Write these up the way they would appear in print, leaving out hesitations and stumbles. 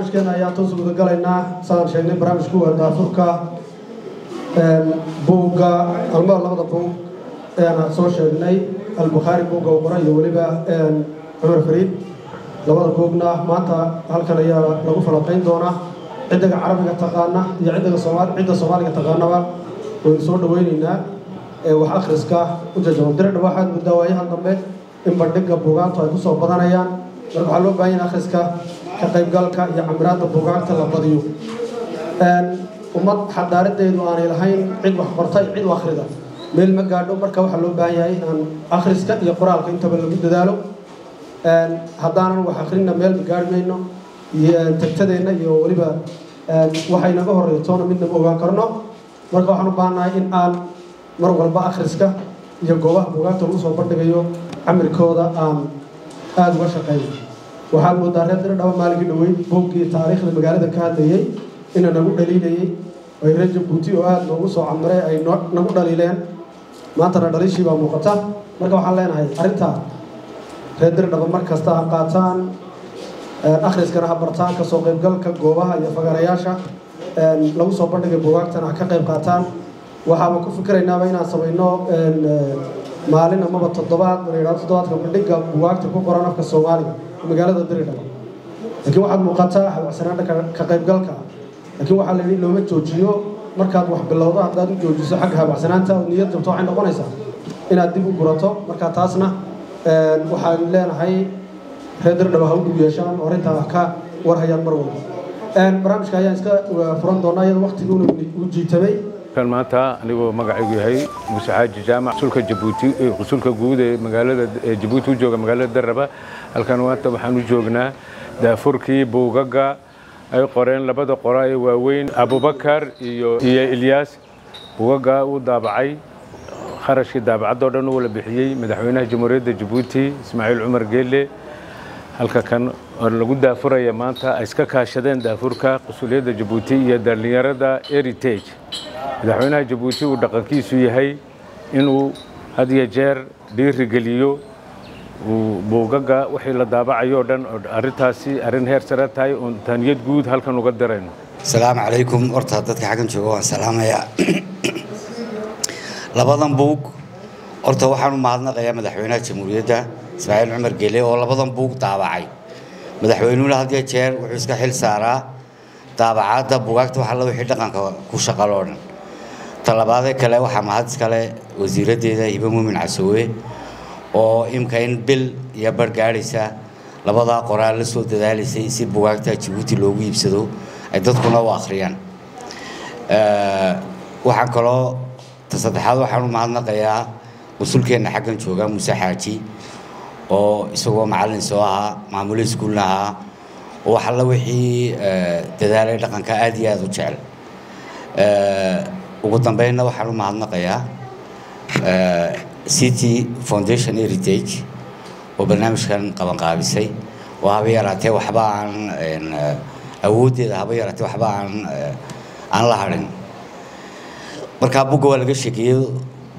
barnaamijkeena ayaa toos uga galaynaa saan sheegnay barnaamijku waa daafurka buugga alma labada buug aan soo sheegnay al-Bukhari buugga uu qoray iyo waliba Umar Fariid labada buugna maanta halkan ayaa lagu falanqeyn doonaa cidda Carabiga taqaana iyo cidda Soomaaliga taqaanaba oo soo dhaweynaynaa wax akhriska u jajaban dirada waxaad mudawaayahan dambe in bandhigga buugaantu ay ku soo badanayaan marka waxa loo baahan yahay akhriska ka qaybgalka iyo camiraadda buugaagta la badiyo ummad xadaaradeedu aanay lahayn cid wax qortay cid wax akhrida meel ma gaadho marka waxa loo baahan yahay in akhriska iyo qoraalka intaba lagu dadaalo haddaanan wax akhrina meel ma gaadhmayno iyo tagtadeena iyo waliba waxay naga horeeytoona midna ma ogaan karno marka waxaan u baahanahay in aan mar walba akhriska iyo goobaha buugaagta lagu soo bandhigayo camirkooda aan aad uga shaqeeyo waxaan moodaa reer Diradhawa maaligii dhaweyd buuggii taariikhda magaalada ka hadlayay in nagu dhaliilayay ay reer Jabuuti oo aad noogu soo camiray ay nagu dhaliileen maantana dhaliishii baa muuqata marka waxaan leenahay arrinta reer Diradhawa mar kasta ha qaataan akhriskana ha bartaan ka soo qaybgalka goobaha iyo fagarayaasha lagu soo bandhigay buugaagtana ha ka qayb qaataan waxaan ku fikiraynaaba inaan samayno maalin amaba toddobaadka bandhigga buugaagta ku qoran afka Soomaaliga magaalada Diradhawa laakiin waxaad muuqataa hawacsanaanta ka qaybgalka laakiin waxa la yiri looma joojiyo markaad wax bilowdo haddaad u joojiso xagga hawacsanaanta niyad jabto waxay noqonaysaa inaad dib u gurato marka taasna waxaan leenahay reer Diradhawa ha u yeeshaan oo arinta ka warhayaan mar walba barnaamijka ayaan iska furan doonaa iyada waqtigiina u jiitamay kan maanta anigoo magacaygu yahay Muuse Xaaji Jaamac sulka Jabuuti sulka guud ee magaalada Jabuuti u jooga magaalada Diradhawa halkan maanta waxaan u joognaa daafurkii buugaga ay qoreen labada qoraay waaweyn Abubakar iyo Ilyas buugaga uu daabacay kharashkii daabacadoo dhan uu la bixiyay madaxweynaha Jamhuuriyadda Jabuuti Ismaaciil Cumar Geelle halka kan oo lagu daafuraya maanta ay iska kaashadeen daafurka qusuliyadda Jabuuti iyo dhalinyarada Heritage madaxweynaha Jabuuti uu dhaqankiisu yahay inuu had iyo jeer dhiirigeliyo buugaga wixii la daabacayo dhan arintaasi arin heer sare tahay oo taniyad guud halkan uga dareen Assalaamu calaykum horta dadka xagan jooga waan salaamayaa labadan buug horta waxaan u mahadnaqayaa madaxweynaha Jamhuuriyadda Ismaaciil Cumar Geelle oo labadan buug daabacay madaxweynuhu had iyo jeer wuxuu iska xil saaraa daabacada buugaagta waxa la wixii dhaqanka ku shaqalo dhan talabaad kale waxa mahad iskale wasiiradeeda Iba Muumin Casoowe oo imka in bil iyo bargaaraysa labada qoraal la soo dadaalisay si buugaagta Jabuuti loogu iibsado ay dadkuna u akhriyaan waxaan kaloo saddexaad waxaan u mahadnaqayaa usulkeena xaggan jooga Muuse Xaaji oo isagoo macallin soo ahaa maamulka iskuulna ahaa oo waxa la wixii dadaalay dhaqanka aad iyo aad u jecel ugu dambeynna waxaan u mahadnaqayaa City Foundation Heritage oo barnaamijkan qaban qaabisay oo haba yaraatee waxba aan awoodeeda haba yaraatee waxba aan la harin marka buugga waa laga sheekeeyay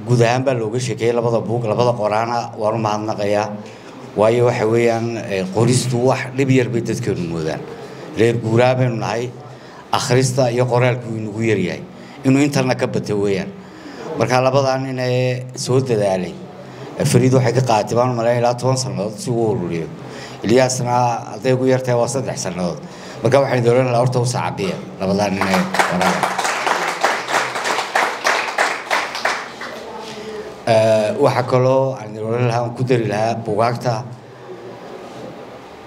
guud ahaan baa looga sheekeeyay labada buug labada qoraana waan u mahadnaqayaa waayo waxa weeyaan qoristu wax dhib yar bay dadkeenu moodaan reer guuraa baynu nahay akhrista iyo qoraalku inuu yar yahay inuu intana ka bato weeyaan marka labadan inay soo dadaalay Fariid waxay ka qaatay baan malay ilaa 10 sanadood si uu ururiyo Ilyasna aday ugu yartay waa 3 sanadood marka waxay dooran la horta u saacabiya labadan inay waxa kaloo aan dooran lahaa ku dari lahaa buugaagta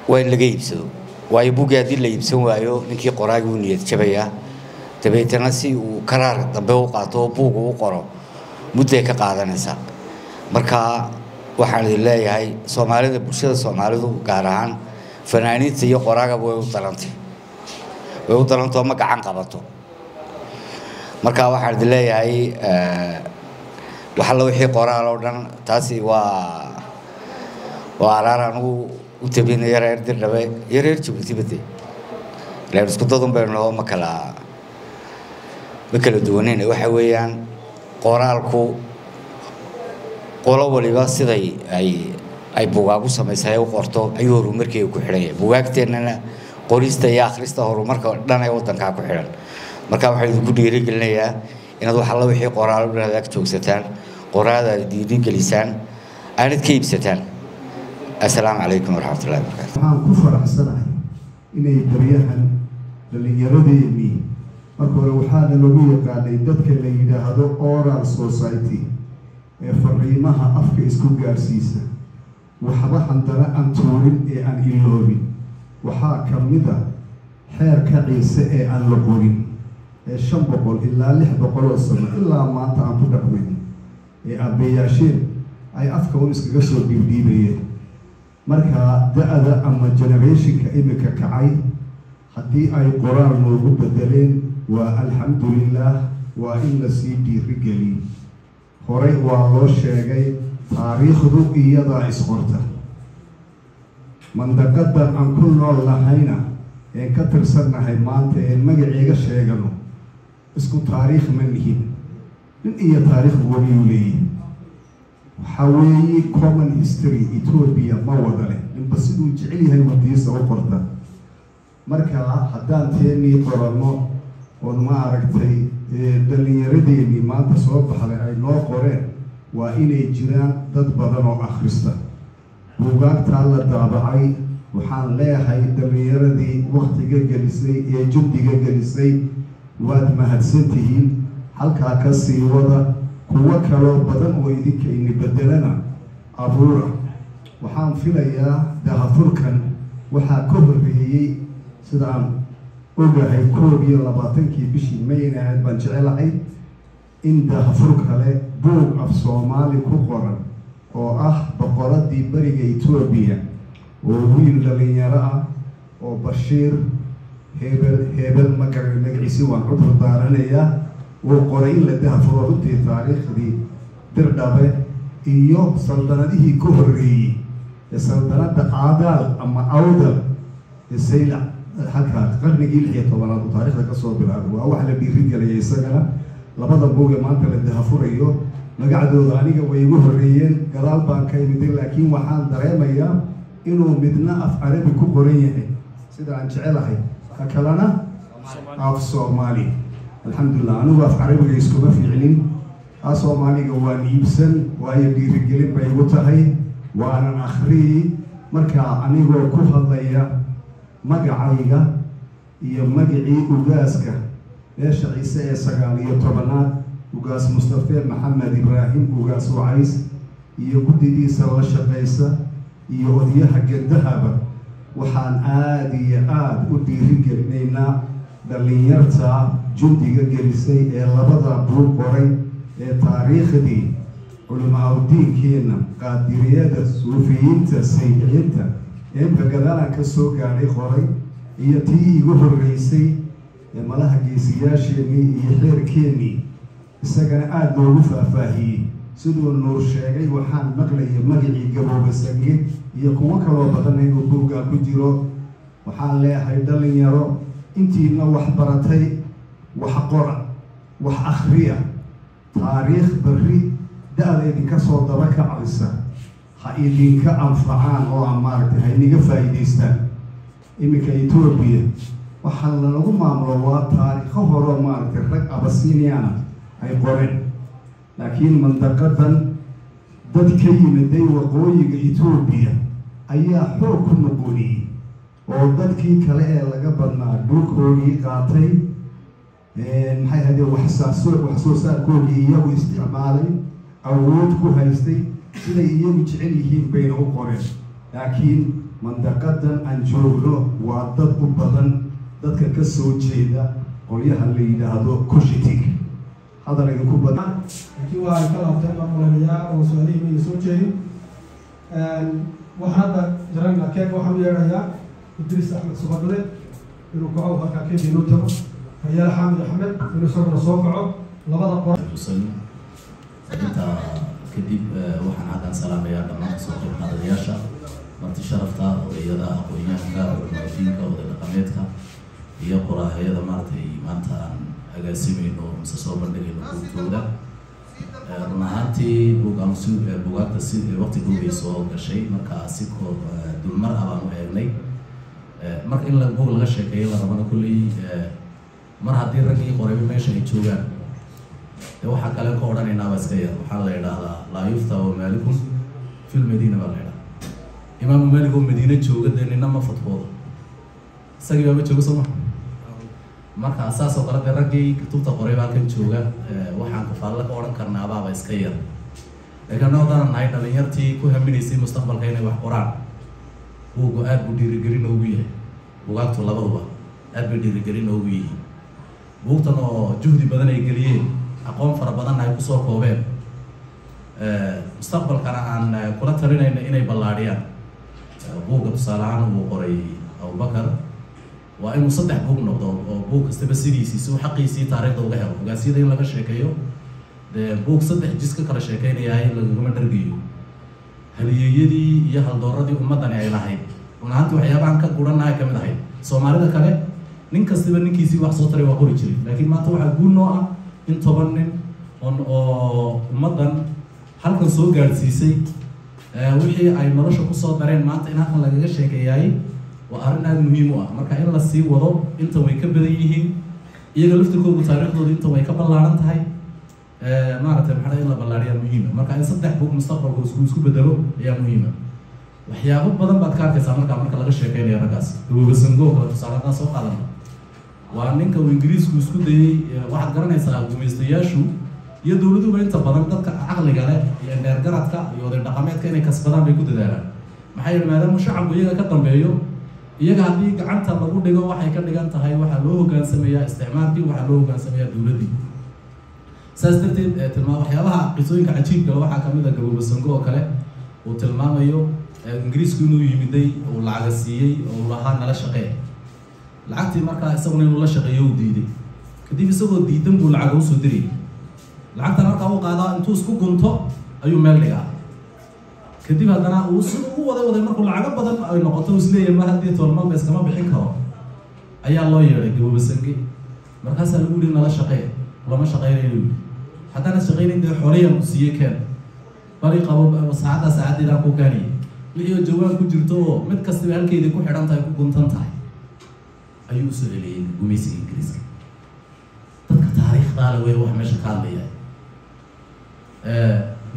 way laga iibsado waayo buugga hadii la iibsan waayo ninkii qoraaga uu niyad jabaya tabeetana si uu qaraar dambe u qaato buugga u qoro muddo ka qaadanaysa marka waxaan leeyahay Soomaalida bulshada Soomaalidu gaar ahaan fanaaniinta iyo qoraaga way u darantay ma gacan qabato marka waxaan leeyahay waxa la wixii qoraal oo dhan taasi waa araan uu u tabinaya reer Diradhawa iyo reer Jabuuti bade reer isku dadun bayno ma kala duwaneen waxa weeyaan qoraalku qolo waliba siday ay buugaagu sameysay u qorto ayuu horumarkii ku xidhay buugaagteennana qorista iyo akhrista horumarka dhan ee waddankaa ku xidhan marka waxaan idinku dhiirigelinayaa inaad wax alla wixii qoraal ag joogsataan qoraada aad dhiirigelisaan aanad ka iibsataan assalaamu calaykum waraxmatullahi wabarakaatu waxaan ku faraxsanahay inay baryahan dhallinyaradeenii marka hore waxaana lagu yaqaanay dadka la yidhaahdo oral society ee fariimaha afka isku gaarsiisa waxba handana aan tuurin ee aan iloobin waxaa ka mid a xeerka ciise ee aan la qorin ee 500 ilaa 600 oo sano ilaa maanta aan ku dhaqmin ee aabbayaasheen ay afka un iskaga soo dhiibdhiibayeen marka da-da ama generationka imika kacay haddii ay qoraal noogu bedeleen waa alxamdulilah waa in lasii dhiirigeliyo horey waa loo sheegay taariikhdu iyadaa isqorta mandaqadan aan ku nool nahayna een ka tirsannahay maanta een magaceega sheegano isku taariikh ma nihin nin iyo taariikh weliyuu leeyihi waxaa weeye common history Ethiopia ma wada leh ninba siduu jecel yahay wadiisa u qorta marka haddaan teenii qoranno oon ma aragtay dhallinyaradeenii maanta soo baxday ay noo qoreen waa inay jiraan dad badan oo akhrista buugaagtaa la daabacay waxaan leeyahay dhallinyaradii waktiga gelisay ee jubdiga gelisay waad mahadsantihiin halkaa ka sii wada kuwo kaloo badan oo idinkayni bedelana abuura waxaan filayaa dahafurkan waxaa ka horreeyey sida aan ogahay 21 bishii mayna ahayd baan jecelahay in dahafur kale buug af Soomaali ku qoran oo ah boqoradii bariga Ethiopia oo wiil dhalinyaro ah oo Bashiir hebel magaciisi waan cudur daaranayaa oo qoray in la dahafuro runtii taariikhdii Dirdhabe iyo saldanadihii ka horreeyey ee saldanada Aadaal ama Awdal ee Saylac halka qarnigii 16aad oo taariikhda ka soo bilaabay waa wax la dhiirigeliyay isagana labada buug ee maanta la dahafurayo magacdooda aniga way igu horreeyeen gadaal baan ka imid laakiin waxaan dareemayaa inuu midna af Arabi ku qoran yahay sida aan jecelahay ka kalena af Soomaali alxamdulillah anigu af Arabiga iskuma fiicnin af Soomaaliga waan iibsan waayo dhiirigelin bay igu tahay waanan akhriyi marka anigoo ku hadlaya magacayga iyo magacii ugaaska meesha ciise ee 19 ugaas Mustafa Maxamed Ibrahim ugaas Wacays iyo guddigiisa la shaqeysa iyo odayaha Gandahaba waxaan aad iyo aad u dhiirigelinaynaa dhalinyarta jubdiga gelisay ee labada buug qoray ee taariikhdii culamaa diinkeena qaadiriyada suufiyiinta sayidiyinta ee bagadaana ka soo gaaray qoray iyo tii igu horreysay ee malaha geesiyaasheenii iyo xeerkeenii isagana aad loogu faahfaahiyey sidoo nuur sheegay waxaan maqlayay magacii gabooba sange iyo kuwo kaloo badan inuu buugga ku jiro waxaan leeyahay dhalinyaro intiina wax baratay wax qora wax akhriya taariikh bari da'da idinka soo daba kacaysa ha idinka anfacaan oo amaartay ha inaga faa'iidaystaan iminka Ethiopia waxaan lagu maamulo waa taariikho hore maartay rag Abasiiniyaana ay qoreen laakiin mandaqadan dad ka yimiday waqooyiga Ethiopia ayaa xoog ku noqonayay oo dadkii kale ee laga badnaa dhulkoodii qaatay maxay hadee wax soo saarkoodii iyagu isticmaalay awood ku haystay siday iyagu jecel yihiin bayna u qoreen laakiin mandaqadan aan joogno waa dad u badan dadka ka soo jeeda qolyaha la yidhaahdo Cushitic هذا اللي يكون بدنا. كيوا كلام تم مقولنيا وسؤالي من سوتشي. وهذا جرنا كيف وحمي رأيا إدريس أحمد صبري يركعوا هكا كيف ينوتهم. فيا حامد أحمد ينصر صوفعه لبض قرآن. وصلنا. أنت كذب وحنا هذا سلام يا دماغ صوت هذا ياشا. مرت شرفتا ويدا أقوياء والمعرفين والقامات هي قرآن هي دمارت إيمانتا agaasimayno mise soo bandhigayno buugtooda run ahaantii buugaagta si waqti dhowbay soo gashay markaa si dulmar ah baan u eegnay marka in buug laga sheekeeyo la rabana kulley mar haddii raggii qorayba meesha ay joogaan dee waxaa kale ka odhanaynaaba iska yar waxaa la yidhaahdaa laa yufta wa maalikun fil madiina baa la yidhaha imaamu maalik oo madiine jooga dee nina ma fatwoodo isagii baaba jooga soo maha marka saas oo kale dee raggii kutubta qorayba halkan jooga waxaan kafaalla ka odhan karnaabaaba iska yar laakiin anna haddaanan nahay dhalinyartii ku haminaysay mustaqbalka inay wax qoraan buuggu aad buu dhiirigelin oogu yahay buugaagtu labaduba aad bay dhiirigelin oogu yihiin buugtan oo juhdi badan ay geliyeen aqoon fara badanna ay kusoo koobeen mustaqbalkana aan kula talinayna inay ballaadhiyaan buugga tusaale ahaan uu qoray abubakar waa inuu 3 buug noqdo oo buug kastaba sidiisii si uu xaqiisii taariikhda uga helo hogaasiyada in laga sheekeeyo dee buug 3 jis ka kala sheekeynayahay lagagama dhargayo halyeeyadii iyo haldooradii ummaddani ay lahayd run ahaantii waxyaabahan ka gurannahay ka mid ahayd soomaalida kale nin kastaba ninkiisii wax soo taray waa qori jiray laakiin maanta waxaa guul noo ah in 10 nin oo ummaddan halkan soo gaadhsiisay wixii ay nolosha kusoo dareen maanta in halkan lagaga sheekeeyaay waa arrin aada muhiim u ah marka in la sii wado inta way ka badan yihiin iyaga laftirkoodu taariikhdooda inta way ka ballaaran tahay maaragtay maxaa in la ballaariyaa muhiima marka in 3 buug mustaqbalku isku bedelo ayaa muhiima waxyaabo badan baad ka arkaysaa marka laga sheekeynayo raggaas gaboobasango kale tusaale haddaan soo qaadana waa ninka uu ingiriisku isku dayey waxaad garanaysaa gumaystayaashu iyo dowladuba inta badan dadka caqliga leh iyo dheergaradka iyo oday dhaqameedka inay kasbadaan bay ku dadaalaan maxaa yeele maadaama shacabku iyaga ka dambeeyo iyaga haddii gacanta lagu dhigo waxay ka dhigan tahay waxaa loo hogaansamayaa isticmaalkii waxaa loo hogaansamayaa dowladdii saas darteed waxyaabaha qisooyinka cajiibka waxaa kamid a gaboobasango oo kale uu tilmaamayo ingiriisku inuu yimiday uu lacaga siiyey oo uu lahaa nala shaqee lacagtii markaa isaguna inuu la shaqeeyo uu diiday kadib isagoo diidan buu lacaga usoo dirayay lacagtan markaa u qaadaa intuu isku gunto ayuu meel dhigaa kadib haddana uu sida u waday markuu lacago badan ay noqoto isleeyahay ma haddii toolmalba iskama bixin karo ayaa loo yeedhay gaboobasange markaasaa lagu yihi nala shaqee lama shaqeynayo haddana shaqeynayn dee xooleyaan ku siiyey keen bari qabo saacaddeedaan ku gaaniyay wixii oo jawaan ku jirto oo mid kastaba halkeedii ku xidhan tahay ku guntan tahay ayuu usoo celiyey gumaysiga ingiriiska dadka taariikhdaale wey wax meesha ka hadlaya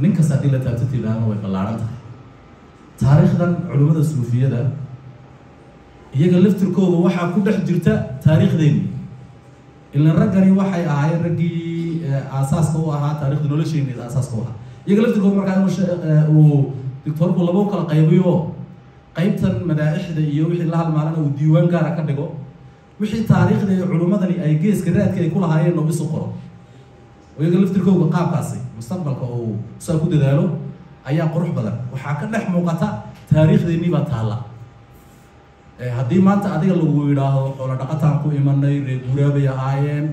ninkas haddii la taabto tilaano way ballaaran tahay taariikhdan culimmada suufiyada iyaga laftirkooda waxaa ku dhex jirta taariikhdeeni ilan raggani waxay ahaayeen raggii aasaaska u ahaa taarikhda nolosheenii aasaaska u ahaa iyaga laftirkooda markaa uu doctoorku laba u kala qaybiyo qaybtan madaa'ixda iyo wixii la halmaalana uu diiwaan gaara ka dhigo wixii taariikhda iyo culimmadani ay geeska raadka ay ku lahaayeen oo isu qoro iyaga laftirkooda qaabkaasi mustaqbalka uu saa ku dadaalo ayaa qurux badan waxaa ka dhex muuqata taariikhdeenii baa taalla haddii maanta adiga lagu yidhaahdo xoolo dhaqataan ku imanay reer guuraabay ahaayeen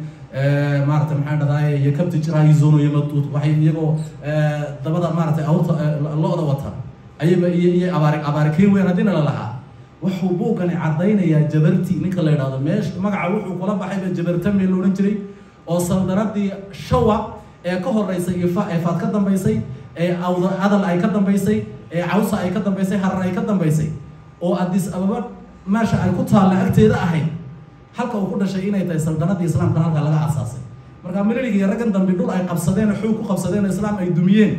maaragtay maxaa dhadaay iyo kabti jiraayi zono iyo maduud waxay iyagoo dabada maaragtay awrta lo-da wata ayaba iyo abaarikeen weyn haddiina la lahaa wuxuu buugani caddaynayaa jabarti ninka la yidhahdo meesha magaca wuxuu kula baxayba jabartame la odhan jiray oo saldanadii shawa ee ka horeysay eefaad ka dambaysay ee adal ay ka dambaysay ee cawsa ay ka dambaysay harar ay ka dambaysay oo addis ababa meesha ay ku taalla agteeda ahayd halka uu ku dhashay inay tahay saldanadii islaamka halka laga asaasay marka mililiga iyo raggan dambe dhul ay qabsadeen xoog ku qabsadeen oo islaam ay dumiyeen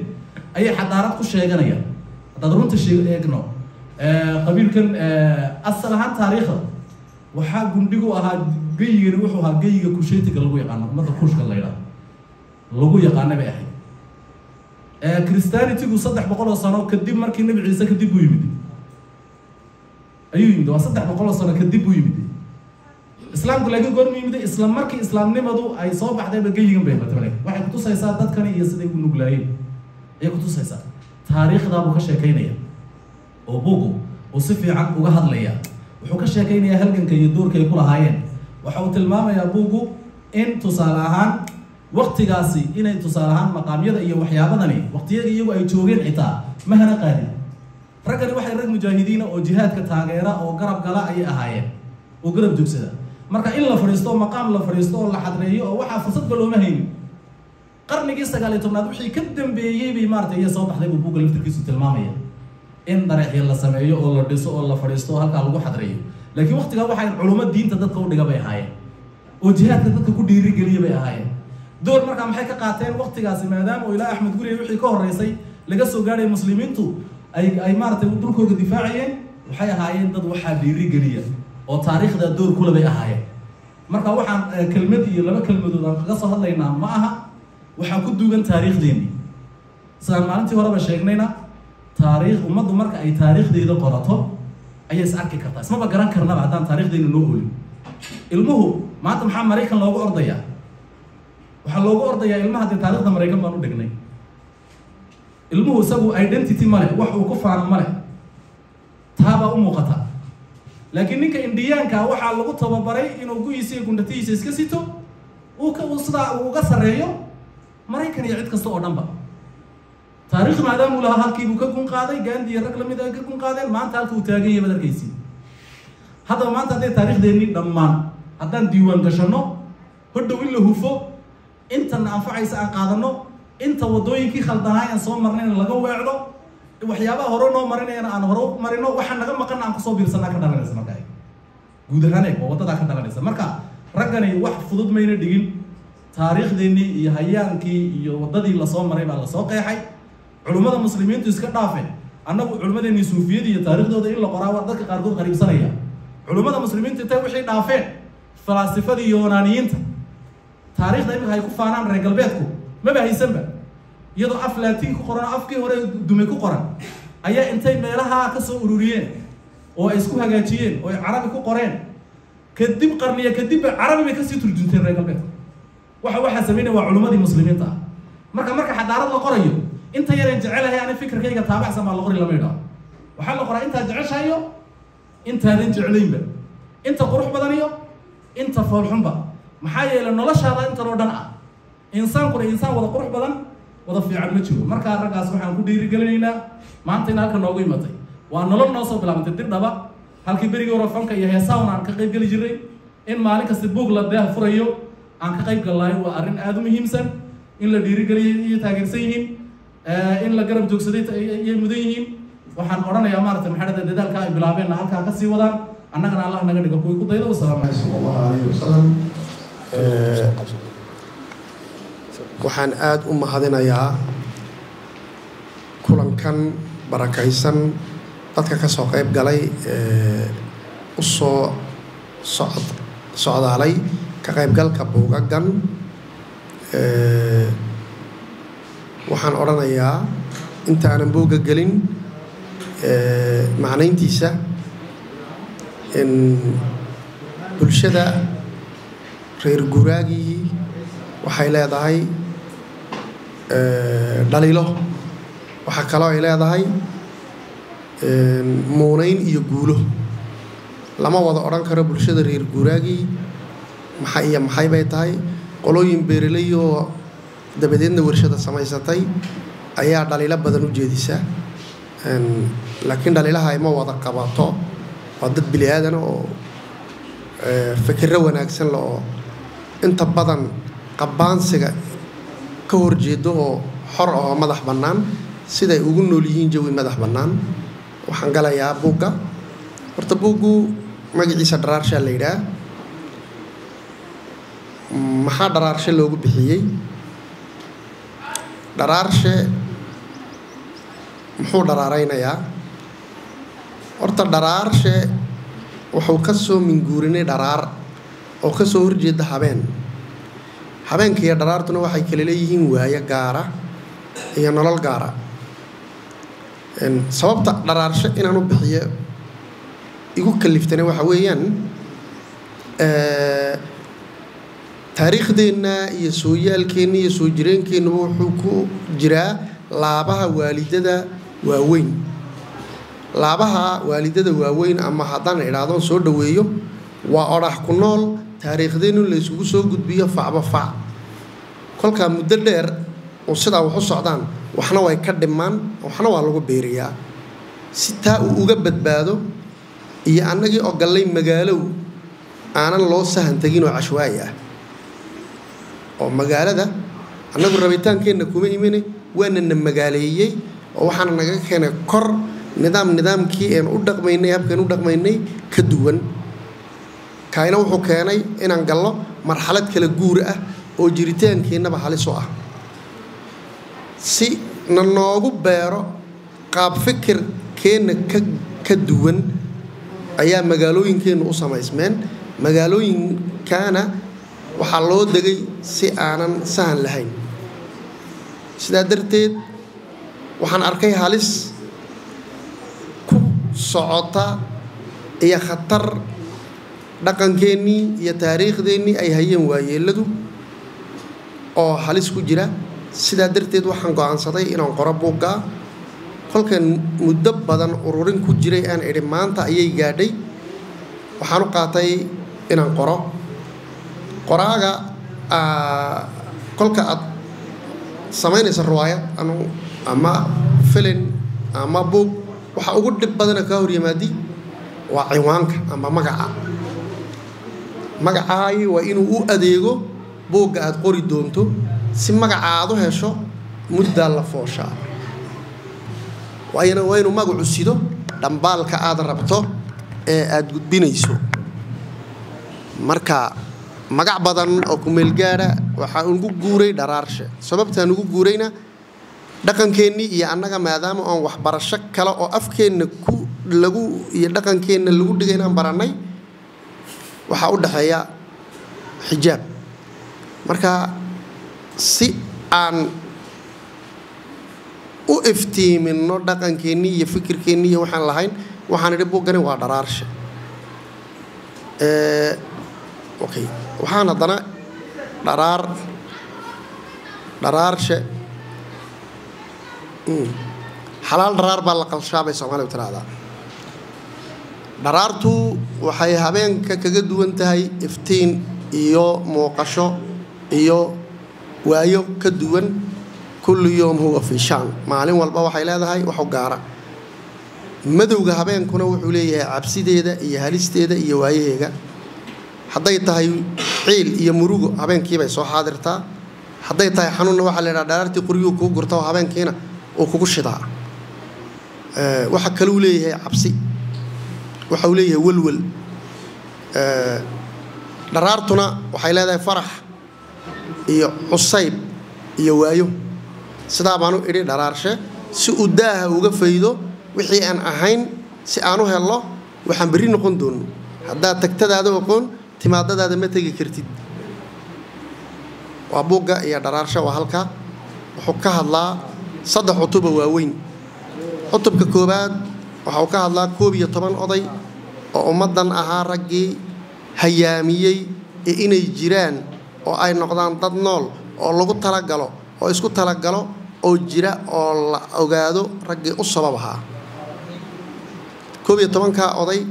ayay xadaarad ku sheeganayaan haddaad runta eegno qabiilkan asal ahaan taariikhda waxaa gundhigu ahaa geyigani wuxuu ahaa geyiga kusheytiga lagu yaqaano ummadda kuushka la yidhaahdo lagu yaqaana bay ahayd christianitygu 300 sano kadib markii nabi ciise kadib buu yimid ayuu yimid waa 300 sano kadib buu yimid islaamku laakiin goormu yimid isla markii islaamnimadu ay soo baxdayba geyigan bay matale waxay ku tusaysaa dadkani iyo siday u nuglaayeen ayay ku tusaysaa taariikhda buu ka sheekeynaya oo buugu uu si fiican uga hadlaya wuxuu ka sheekeynayaa halganka iyo doorka ay ku lahaayeen waxa uu tilmaamayaa buugu in tusaale ahaan waqtigaasi inay tusaale ahaan maqaamyada iyo waxyaabadani waqtiyada iyagu ay joogeen xitaa mahana qaadin raggani waxay rag mujaahidiina oo jihaadka taageera oo garab gala ayay ahaayeen oo garab joogsada marka in la fadhiisto maqaam la fadhiisto oo la xadreeyo oo waxaa fursadba looma haynin qarnigii 19aad wixii ka dambeeyey bay maaragtay iyo soo baxday buu buugga laftirkiisu tilmaamaya in dariiqyo la sameeyo oo la dhiso oo la fadhiisto oo halkaa lagu xadreeyo laakiin waqtiga waxay culumada diinta dadka u dhiga bay ahaayeen oo jihaadka dadka ku dhiiri geliya bay ahaayeen door markaa maxay ka qaateen waqtigaasi maadaama oo ilaa Axmed Gurey wixii ka horeysay laga soo gaaray muslimiintu ay maartay dhulkooda difaacayeen waxay ahaayeen dad waxa dhiiri geliya oo taariikhda door kula bay ahaayeen marka waxaan kelmad iyo laba kelmadood aan kaga soo hadlaynaa ma aha waxa ku duugan taariikhdeeni saan maalintii horeba sheegnayna taariikh ummaddu marka ay taariikhdeeda qorato ayay is arki kartaa isma garan karnaba haddaan taariikhdeena loo oolin ilmuhu maanta maxaa Mareykan loogu ordayaa waxaa loogu ordayaa ilmaha dee taariikhda Mareykan baan u dhignay ilmuhu isagu identity male wax uu ku faano male taaba u muuqata laakiin ninka indiyaanka waxaa lagu tababaray inuu guyiisa iyo gundhatiisa iska sito uu sidaa uga sareeyo Mareykan iyo cid kasta oo dhanba taariikh maadaama uu lahaa halkii buu ka gun qaaday Gandhi iyo rag la mid ah ka gun qaadeen maanta halka uu taagan yahay badarkiisii haddaba maanta hadday taariikhdeennii dhammaan haddaan diiwaan gashano hodhow in la hufo intana anfacaysa aan qaadano inta wadooyinkii khaldanaay aan soo marnayna laga weecdo waxyaabaha hore noo marinayna aan hore marino waxa naga maqan aan ku soo biirsanaa ka dhalanaysa marka guud ahaan ay wadada ka dhalanaysa marka raggani wax fudud mayna dhigin taariikhdeennii iyo hayaankii iyo wadadii la soo maray baa la soo qeexay culimada muslimiintu iska dhaafeen annagu culimadeennii suufiyada iyo taariikhdooda in la qoraa waa dadka qaarkood qariibsanaya culimada muslimiintu intay wixii dhaafeen falaasifadii yoonaaniyiinta taariikhda imika ay ku faanaan reer galbeedku maba haysanba iyadoo af laatiin ku qoran afkii hore dume ku qoran ayaa intay meelaha ka soo ururiyeen oo ay isku hagaajiyeen oo ay carabi ku qoreen kadib qarniya kadib carabi bay kasii turjunteen reer galbeedka waxa sameeyay waa culimadii muslimiinta marka xadaarad la qorayo inta yareen jecelahay aan fikirkayga taabacsan ma la qori lama yidhaahdo waxaa la qoraa inta jeceshayo intaadan jeclaynba inta qurux badan iyo inta foolxunba maxaa yeelay noloshaada inta oo dhan ah insaan wada qurux badan wada fiican ma jiro marka raggaas waxaan ku dhiiri galinaynaa maanta in halka noogu imatay waa nolol noo soo bilaabantay dib dhaba halkii berigii hore fanka iyo heesaha aan ka qayb geli jiray in maalin kasta buug la deeh furayo aan ka qayb galnay waa arrin aad u muhiimsan in la dhiiri galiyo iyo taageersan yihiin in la garab joogsaday ay mudan yihiin waxaan oranayaa maartay maxamed dadaalka ay bilaabeen halka ka sii wadaan annagana Allah naga dhigo kuwi ku daydo sallallahu alayhi wasallam waxaan aad u mahadinayaa kulankan barakaysan dadka ka soo qayb galay u soo socdaalay ka qaybgalka buugagan waxaan oranayaa intaanan buugga gelin macnayntiisa in bulshada reer guuraagii waxay leedahay dhaliilo waxa kale oo ay leedahay muunayn iyo guulo lama wada oran karo bulshada reer guuraagii maxay bay tahay qolooyin beeraley oo dabadeedna warshada samaysatay ayaa dhaliilo badan u jeedisa laakiin dhaliilaha ay ma wada qabato waa dad bili aadan oo fikirro wanaagsan la oo inta badan qabaansiga ka horjeedo oo xor oo madax bannaan siday ugu nool yihiin jawi madax bannaan waxaan galayaa buugga horta buuggu magaciisa Dharaarshe la yidhaah maxaa Dharaarshe loogu bixiyey Dharaarshe muxuu dharaaraynayaa horta Dharaarshe wuxuu ka soo minguurinay dharaar oo ka soo horjeeda habeenka iyo dharaartuna waxay kala leeyihiin waayo gaara iyo nolol gaara sababta Dharaarshe inaan u bixiyo igu kaliftana waxa weeyaan taariikhdeena iyo sooyaalkeena iyo soo jireenkeena wuxuu ku jiraa laabaha waalidada waaweyn ama haddaan idhaahdo soo dhaweeyo waa orax ku nool taariikhdeenu la isugu soo gudbiyo facba fac kolka muddo dheer oo sidaa wax u socdaan waxna way ka dhimaan waxna waa lagu beeriyaa si taa uu uga badbaado iyo annagii oo galay magaalow aanan loo sahan tagin oo cashwaay ah oo magaalada annagu rabitaankeenna kuma imine waana magaaleeyey oo waxaana naga keenay kor nidaamkii aan u dhaqmaynay habkan u dhaqmaynay ka duwan kaayna wuxuu keenay inaan gallo marxalad kala guur ah oo jiritaankeenaba halis u ah si na noogu beero qaab fikirkeenna ka duwan ayaa magaalooyinkeennu u samaysmeen magaalooyinkaana waxaa loo degay si aanan sahan lahayn sidaa darteed waxaan arkay halis ku socota iyo khatar dhaqankeennii iyo taariikhdeennii ay hayeen waayeelladu oo halis ku jira sidaa darteed waxaan go'aansaday inaan qoro buuggaa kolkan muddo badan ururin ku jiray aan idhi maanta ayay gaadhay waxaan u qaatay inaan qoro qoraaga kolka aad samaynaysa riwaayad ama filin ama buug waxa ugu dhib badana kaa hor yimaadi waa ciwaanka ama magacaayi waa inuu u adeego buugga aad qori doonto si magaca aad u hesho muddaa la fooshaa waa inuu magacu sido dhambaalka aad rabto ee aad gudbinayso marka magac badan oo ku meel gaara waxaa ugu guuray Dharaarshe sababtaan ugu guurayna dhaqankeennii iyo annaga maadaama aan waxbarasho kale oo afkeenna iyo dhaqankeenna lagu dhigay inaan barannay waxaa u dhaxeeya xijaab marka si aan u iftiimino dhaqankeennii iyo fikirkeennii iyo waxaan lahayn waxaan idhi buuggani waa Dharaarshe okay waxaan haddana Dharaarshe xalaal dharaar baa la qalshaabay Soomaalidu tiraahdaa dharaartu waxay habeenka kaga duwan tahay iftiin iyo muuqasho iyo waayo ka duwan kullu yoom huwa fi shaan maalin walba waxay leedahay wax u gaara madowga habeenkuna wuxuu leeyahay cabsideeda iyo halisteeda iyo waayaheega hadday tahay ciil iyo murugo habeenkii bay soo xaadirtaa hadday tahay xanuunna waxa la yiraahdaa dharaartii quriyuu ku gurto habeenkiina oo kugu shidaa waxa kale uu leeyahay cabsi waxa uu leeyahay walwal dharaartuna waxay leedahay farax iyo cusayb iyo waayo sidaa baan u idhi Dharaarshe si uu daaha uga faydo wixii aan ahayn si aan u helo waxaan bari noqon doono haddaad tagtadaada aqoon timaadadaada ma tagi kartid waa buugga iyo Dharaarshe waa halka wuxuu ka hadlaa 3 cutub waaweyn cutubka koobaad waxa uu ka hadlaa 11 oday oo ummadan ahaa raggii hayaamiyay inay jiraan oo ay noqdaan dad nool oo lagu talagalo oo isku talagalo oo jira oo la ogaado raggii u sabab ahaa 11ka oday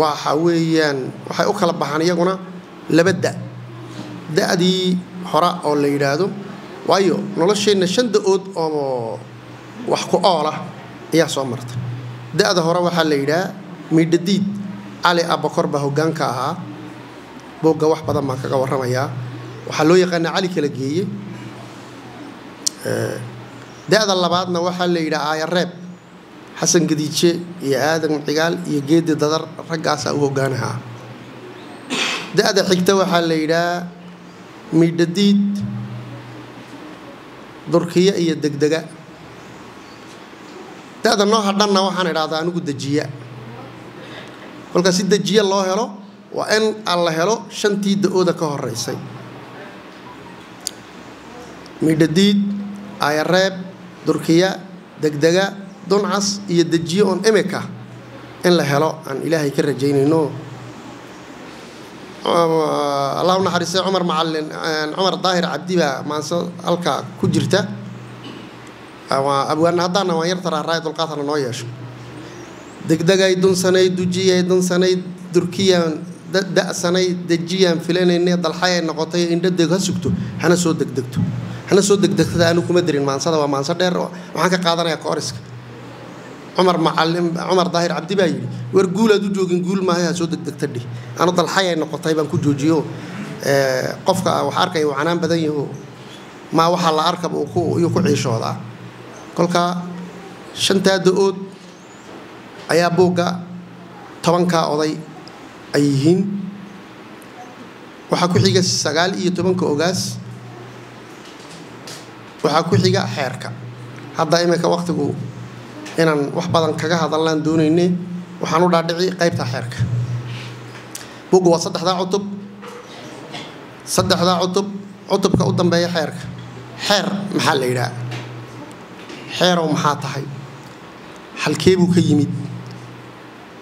waxa weeyaan waxay u kala baxaan iyaguna laba da'dii hore oo la yiraahdo waayo nolosheenna 5 da'ood oo wax ku oola ayaa soo martay da'da hore waxa la yiraahdaa Midadiid Ali Abakar ba hoggaanka ahaa buugga wax badan ma kaga warramaya waxa loo yaqaan Ali kala geeyay da'da labaadna waxa la yiraahdaa Ayareeb Xasan Gadiije iyo Aadan Cigaal iyo Geedi Dadar raggaas u hoggaanaha da'da xigta waxa la yiraahdaa Midadiid Durkiya iyo Degdega da'da noo hadhanna waxaan idhaahdaa anigu dajiya kolka si dajiya loo helo waa in alla helo 5tii da'ooda ka horeysay Midadiid Ayareeb Durkiya Degdega Duncas iyo dajiyo on emeka in la helo aan ilaahay ka rajaynayno Allahu naxariiso Umar Macallin Umar Daahir Cabdi baa maanso halka ku jirta abwaan hadana waan yar taraa raayadul qaatana noo yeesho degdegay dunsanay dujiyay dunsanay durkiyaan da'sanay dajiyaan filanayna dalxay noqotay in dadeg ha sugto hana soo degdegtada aanu kuma dirin maansada waa maanso dheer waxaan ka qaadanayaa kooriska Umar Macallin Umar Daahir Cabdi baa yiri war guul aad u joogin guul ma aha soo degdegtadii ana dalxay noqotay baan ku joojiyo qofka wax arkay waxaan badan yahay ma waxa la arkab oo ku ciishooda kolka 5 da'ood ayaa buugga 10ka oday ay yihiin. waxaa ku xiga 19 Ogaas, waxaa ku xiga xeerka. hadda imika waqtigu inaan wax badan kaga hadallaan doonaynay, waxaan u dhaadhici qaybta xeerka. buuggu waa 3 cutub, 3 cutub. cutubka u dambeeya xeerka. xeer maxaa la yidhaha? xeerow maxaa tahay? halkee buu ka yimid?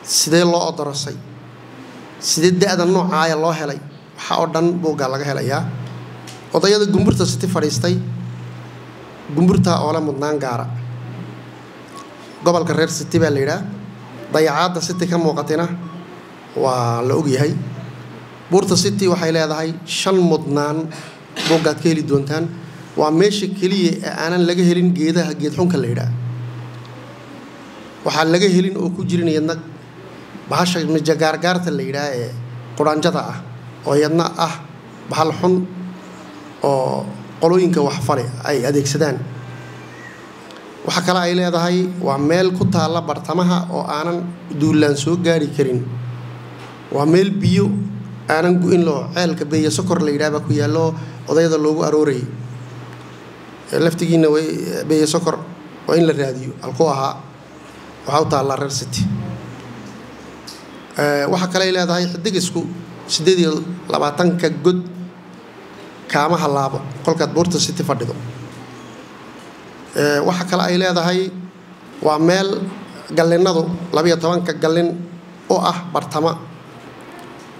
sidee loo odorosay? sidee da'da noocaaya loo helay? waxa oo dhan buuggaa laga helayaa. odayada gumburta City fadhiistay, gumburtaa oo la mudnaan gaara. gobolka reer City baa la yidhaha. dayacaadda City ka muuqatina waa la ogyahay. buurta City waxay leedahay 5 mudnaan. buuggaad ka heli doontaan. waa meesha keliya ee aanan laga helin geedaha geedxunka la yidhaha. waxaa laga helin oo ku jirin iyadna bahasha mijagaargaarta la yidhaha ee quraanjada ah, oo iyadna ah bahal xun oo qolooyinka wax fale ay adeegsadaan. waxa kale ay leedahay waa meel ku taalla bartamaha oo aanan duulaan soo gaari karin. waa meel biyo aanan gu'in loo ceelka beeya sokor la yidhaha baa ku yaallo odayada loogu aroorayay. laftigiina way beeya sokor waa in la raadiyo halkuu ahaa. waxaa u taallaa reer City. waxa kale ay leedahay xidigisku 28 god kaama halaabo kolkaad buurta City fadhido. waxa kale ay leedahay waa meel gallinadu 12 gallin oo ah bartama.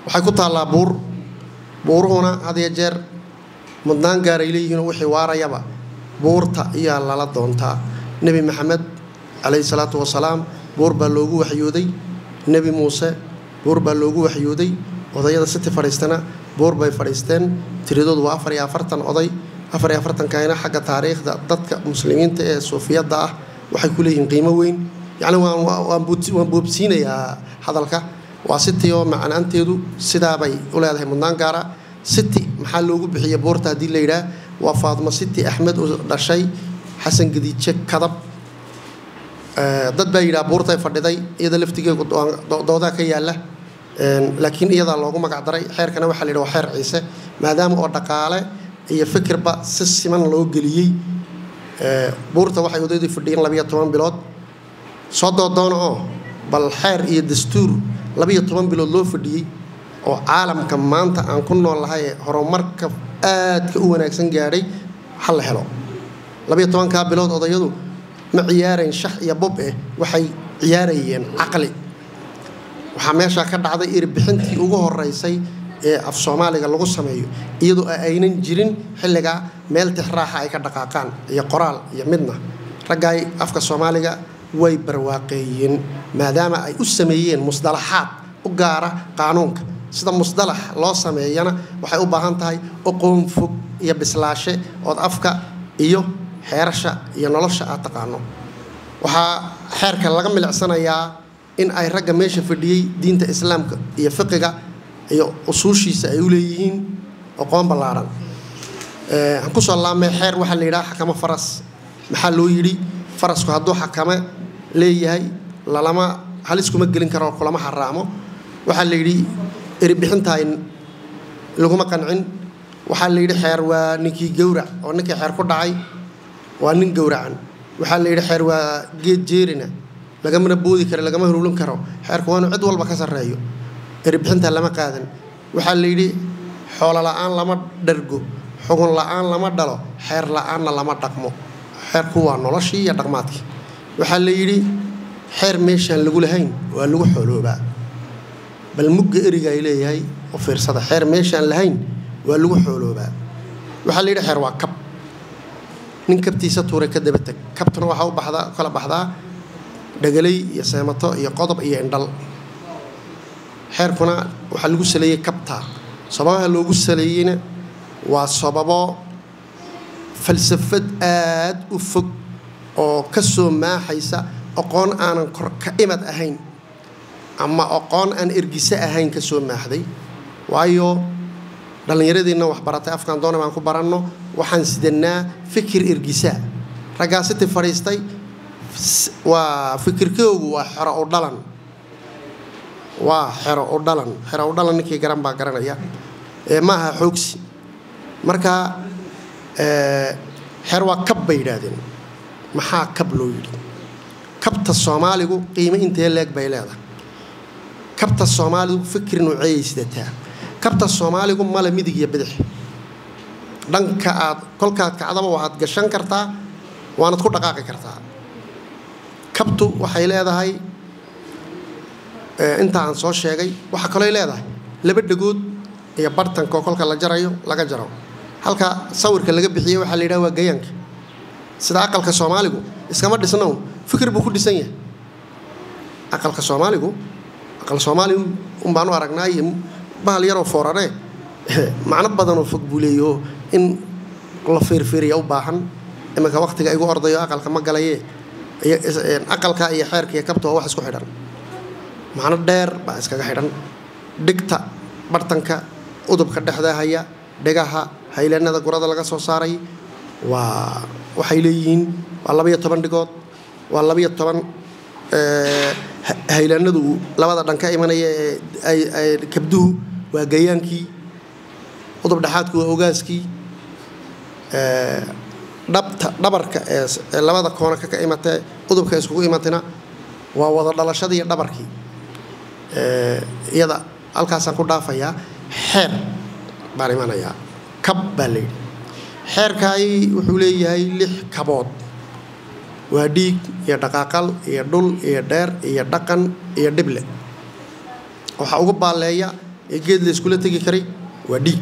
waxay ku taallaa buur. buuruhuna had iyo jeer mudnaan gaaray leeyihiin oo wixii waarayaba buurta ayaa lala doontaa. nebi maxamed calayhi salaatu wasalaam buur baa loogu waxyooday. nebi muuse buur baa loogu waxyooday. odayada City fadhiistana buur bay fadhiisteen. tiradoodu waa 44 oday. 44 xagga taariikhda dadka muslimiinta ee suufiyadda ah waxay ku leeyihiin qiimo weyn. yacni waan boobsiinayaa hadalka. waa City oo macnaanteedu sidaa bay u leedahay mudnaan gaara. City maxaa loogu bixiyay buurta haddii la yidhaah? waa Faatimo City Axmed oo dhashay xasan gadiije kadab. dad baa yidhaha buurtay fadhiday, iyada laftigeegu doodaa ka yaalla. laakiin iyadaa loogu magac daray. xeerkana waxaa la yidhaha waa xeer ciise, maadaama oo dhaqaale iyo fikirba si siman loo geliyey. buurta waxay odaydii fadhiyeen 12 bilood. soo doodoona oo bal xeer iyo dastuur 12 bilood loo fadhiyey oo caalamka maanta aan ku nool lahay horumarka aadka u wanaagsan gaadhay ha la helo. 12 bilood odayadu ma ciyaareen shax iyo bob waxay ciyaarayeen caqli. waxaa meesha ka dhacday irbixintii ugu horeysay ee af Soomaaliga lagu sameeyo iyadoo aynan jirin xilliga meel tixraaxa ay ka dhaqaaqaan iyo qoraal iyo midna. ragay afka Soomaaliga way barwaaqeeyeen maadaama ay u sameeyeen musdalaxaad u gaara qaanuunka. sida musdalax loo sameeyana waxay u baahan tahay aqoon fog iyo bislaashe oo afka iyo xeerasha iyo nolosha aad taqaano. waxaa xeerka laga milicsanayaa in ay ragga meesha fadhiyay diinta islaamka iyo fiqiga iyo usuushiisa ay u leeyihiin aqoon ballaaran. aan ku soo laamay xeer waxa la yiraahdaa xakamo faras. maxaa loo yiri? farasku hadduu xakamo leeyahay lalama halis kuma gelin karo, kulama xaraamo. waxaa la yiri irbixinta in laguma qancin. waxaa la yiri xeer waa ninkii gowrac oo ninkii xeer ku dhacay waa nin gowracan. waxaa la yiri xeer waa geed jeerina lagama boodi karo, lagama hurulin karo. xeerku waa inuu cid walba ka sarreeyo. irbixinta lama qaadan. waxaa la yiri xoolo la'aan lama dhargo, xugun la'aan lama dhalo, xeer la'aanna lama dhaqmo. xeerku waa noloshii iyo dhaqmaadkii. waxaa la yiri xeer meeshaan lagu lahayn waa lagu xooloobaa. bal mugga eriga ay leeyahay oo fiirsada. xeer meeshaan lahayn waa lagu xooloobaa. waxaa la yiri xeer waa kab. nin kabtiisa tuuray ka daba tag. kabtuna waxa u baxdaa kala baxdaa dhagalay iyo seemato iyo qodob iyo indhal. xeerkuna waxaa lagu saleeyay kabta. sababaha loogu saleeyayna waa sababo falsafad aad u fog oo ka soo maaxaysa aqoon aanan ka imad ahayn ama aqoon aan ergisa ahayn ka soo maaxday. waayo dhallinyaradiina wax baratay afkaan doona baan ku baranno, waxaan sidanaa fikir ergisa. raggaa City fadhiistay waa fikirkoogu waa xero u dhalan. waa xero u dhalan ninkii garan baa garanaya maaha xoogsi marka xer waa kab bay yidhaahdeen maxaa kab loo yidhi kabta soomaaligu qiimo intee leeg bay leedahay kabta soomaaligu fikir nuuceeyay sidataa kabta soomaaligu male midig iyo bidix dhanka aad kolkaad kacdaba waxaad gashan kartaa waanad ku dhaqaaqi kartaa kabtu waxay leedahay inta aan soo sheegay waxa kale leedahay laba dhagood iyo bartanka kolka la jarayo laga jaro halka sawirka laga bixiyo waxa la yiraahdaa waa gayanka sida aqalka Soomaaligu iskama dhisno fikir buu ku dhisan yahay aqalka Soomaaligu aqal Soomaaligu baanu aragnay bahal yar oo foorare macna badan oo fog buu leeyahay in la fiirfiiriyo u baahan imanka waqtiga igu ordayo aqalka ma galaye aqalka iyo xeerka iyo kabta wax isku xidhan macna dheer baa iskaga xidhan dhigta bartanka udubka dhexda haya dhigaha haylanada gurada laga soo saaray waa waxay leeyihiin waa 12 dhigood waa 12 haylanadu labada dhanka imanaya ay kabduhu waa gayaankii udub dhaxaadku waa ogaaskii dhabarka labada koona ka imatay udubka isku imatayna waa wada dhalashadii dhabarkii iyada halkaas aan ku dhaafayaa xeer baan imanaya kab baa leeyahay xeerkaay wuxuu leeyahay 6 kabood waa dhiig iyo dhaqaaqal iyo dhul iyo dheer iyo dhaqan iyo dhible waxa ugu baaleeya ee geed la isku la tagi karay waa dhiig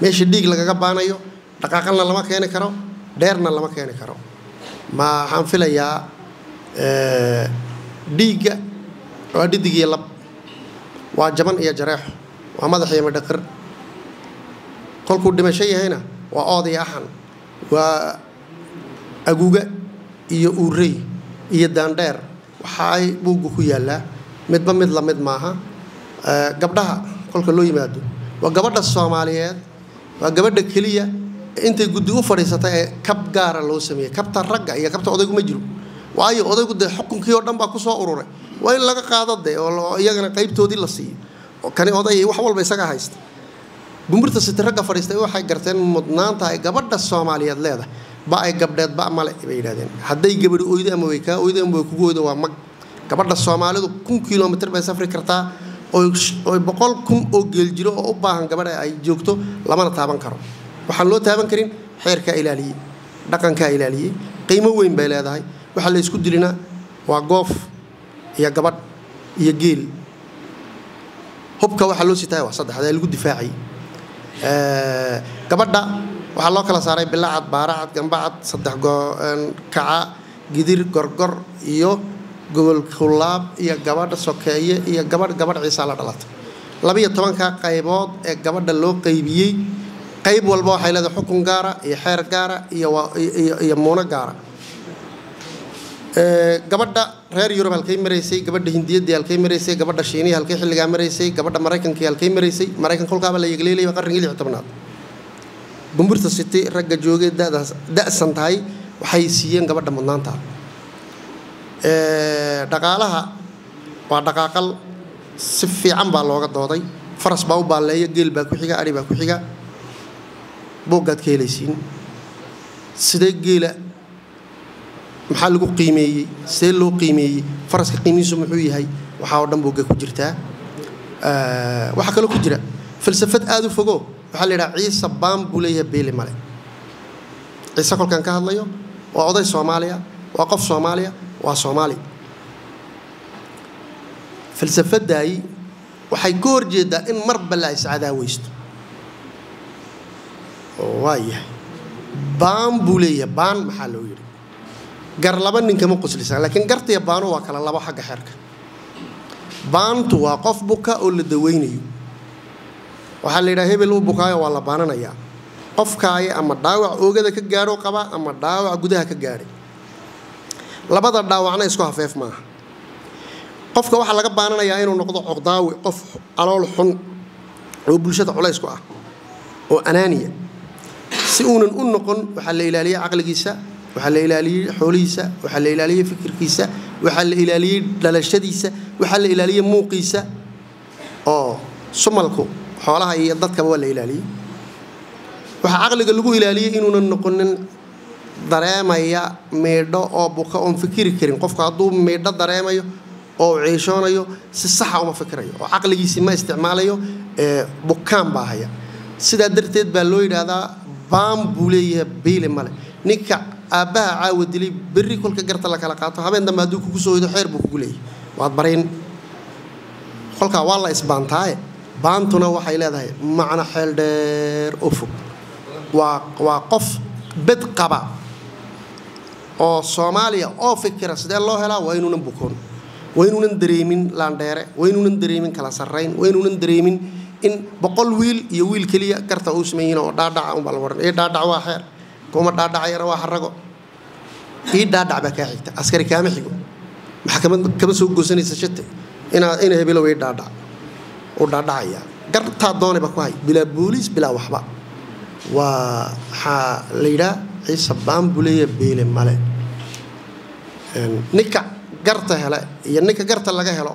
meesha dhiig lagaga baanayo dhaqaaqalna lama keeni karo dheerna lama keeni karo ma waxaan filayaa dhiigga waa dhidig iyo lab waa jaban iyo jareexo waa madax iyo madhaqir kolkuu dhimasho yahayna waa ood iyo axan waa aguga iyo uurey iyo daandheer waxay buugga ku yaallaa midba mid la mid maaha gabdhaha kolka loo yimaado waa gabadha Soomaaliyeed waa gabadha kaliya intay guddi u fadhiisatay ee kab gaara loo sameeyay kabta ragga iyo kabta odaygu ma jiro waayo odaygu de xukunkii oo dhan baa ku soo ururay waa in laga qaado de oo iyagana qaybtoodii la siiyo oo kani oday wax walba isaga haysta gumburta sita ragga fadhiistay waxay garteen mudnaanta ay gabadha Soomaaliyeed leedahay ba ay gabdheed ba male bay yiraahdeen haday gabadhu oydo ama way ka oydo ama way kugu oydo waa mag gabadha Soomaalidu 1 kilomitir bay safri kartaa oo 100,000 oo geel jiro oo u baahan gabadha ay joogto lamana taaban karo waxaan loo taaban karin xeerka ilaaliye dhaqanka ilaaliye qiimo weyn bay leedahay waxa la isku dilina waa goof iyo gabadh iyo geel hubka waxa loo sitay waa saddexda lagu difaacay gabadha waxa loo kala saaray bilacad baaracad gambacad saddex kaca gidir gorgor iyo gobol khulaab iyo gabadha sokeeye iyo gabadh ciisa la dhalatay 12 ka qaybood ee gabadha loo qaybiyay qayb walba waxay leedahay xukun gaara iyo xeer gaara iyo moona gaara gabadha reer Yurub halkay mareysay gabadha Hindiyada halkay mareysay gabadha Shiinaha halkay xilliga mareysay gabadha Mareykanka halkay mareysay Mareykan kolkaaba la yeegleelay qarnigii 16aad gumburta city ragga joogay da'san tahay waxay siiyeen gabadha mudnaanta dhaqaalaha waa dhaqaaqal si fiican baa looga dooday faras baa u baaleeya geel baa ku xiga ari baa ku xiga boogad ka helaysiin sidee geela maxaa lagu qiimeeyay see loo qiimeeyay faraska qiimihiisu muxuu yahay waxa oo dhan boogga ku jirtaa waxa kale ku jira falsafad aad u fogo waxa la yiraahdaa ciisa baan buu leeyahay beeli male ciisa kolkan ka hadlayo waa oday Soomaaliya waa qof Soomaaliya waa Soomaali falsafadaay waxay ka horjeedaa in marba la iscadaawaysto waayahay baan buu leeyahay baan maxaa loo yiri gar laba nin kama qoslisan laakiin gartiya baanu waa kala laba xagga xeerka baantu waa qof buka oo la daweynayo waxa la yiraahdaa hebel uu bukaayo waa la baananayaa qofkaay ama dhaawac oogada ka gaaro qaba ama dhaawac gudaha ka gaaray labada dhaawacna isku hafeef maaha qofka waxa laga baananayaa inuu noqdo coqdaawi qof alool xun oo bulshada culays ku ah oo anaaniya si uunan u noqon waxa la ilaaliyaa aqligiisa waxa la ilaaliyaa xoolihiisa waxa la ilaaliyaa fikirkiisa waxaa la ilaaliyey dhalashadiisa waxaa la ilaaliyey muuqiisa oo sumalku xoolaha iyo dadkaba waa la ilaaliyey waxaa caqliga lagu ilaaliyey inuunan noqonin dareemaya meedho oo buka oon fikiri karin qofka hadduu meedho dareemayo oo ciishoonayo si saxa uma fikirayo oo caqligiisii ma isticmaalayo bukaan baa haya sidaa darteed baa loo yidhaahdaa baan buu leeyahay beyle male ninka aabbaha caawa dilay berri kolka garta la kala qaato habeen dambe hadduu kugu soo hoydo xeer buu kugu leeyahay waad barayn kolkaa waa la isbaantaaye baantuna waxay leedahay macno xeel dheer oo fog waa qof bed qaba oo Soomaaliya oo fikira sidee loo helaa waa inuunan bukoon waa inuunan dareemin laandheere waa inuunan dareemin kala sarreyn waa inuunan dareemin in 100 wiil iyo wiil kaliya garta uu sameeyeen oo dhaadhaca un bal waran dhaadhac waa xeer kuma dhaadhacayna waa xarago dhaadhac baa ka xigta askari kaama xigo maxkamad kama soo goosanaysa shate ina hebelo way dhaadhac oo dhaadhacaya garta doonayba ku hay bila booliis bila waxba waa leeyda ciise baambuleeya beele male ninka garta hela iyo ninka garta laga helo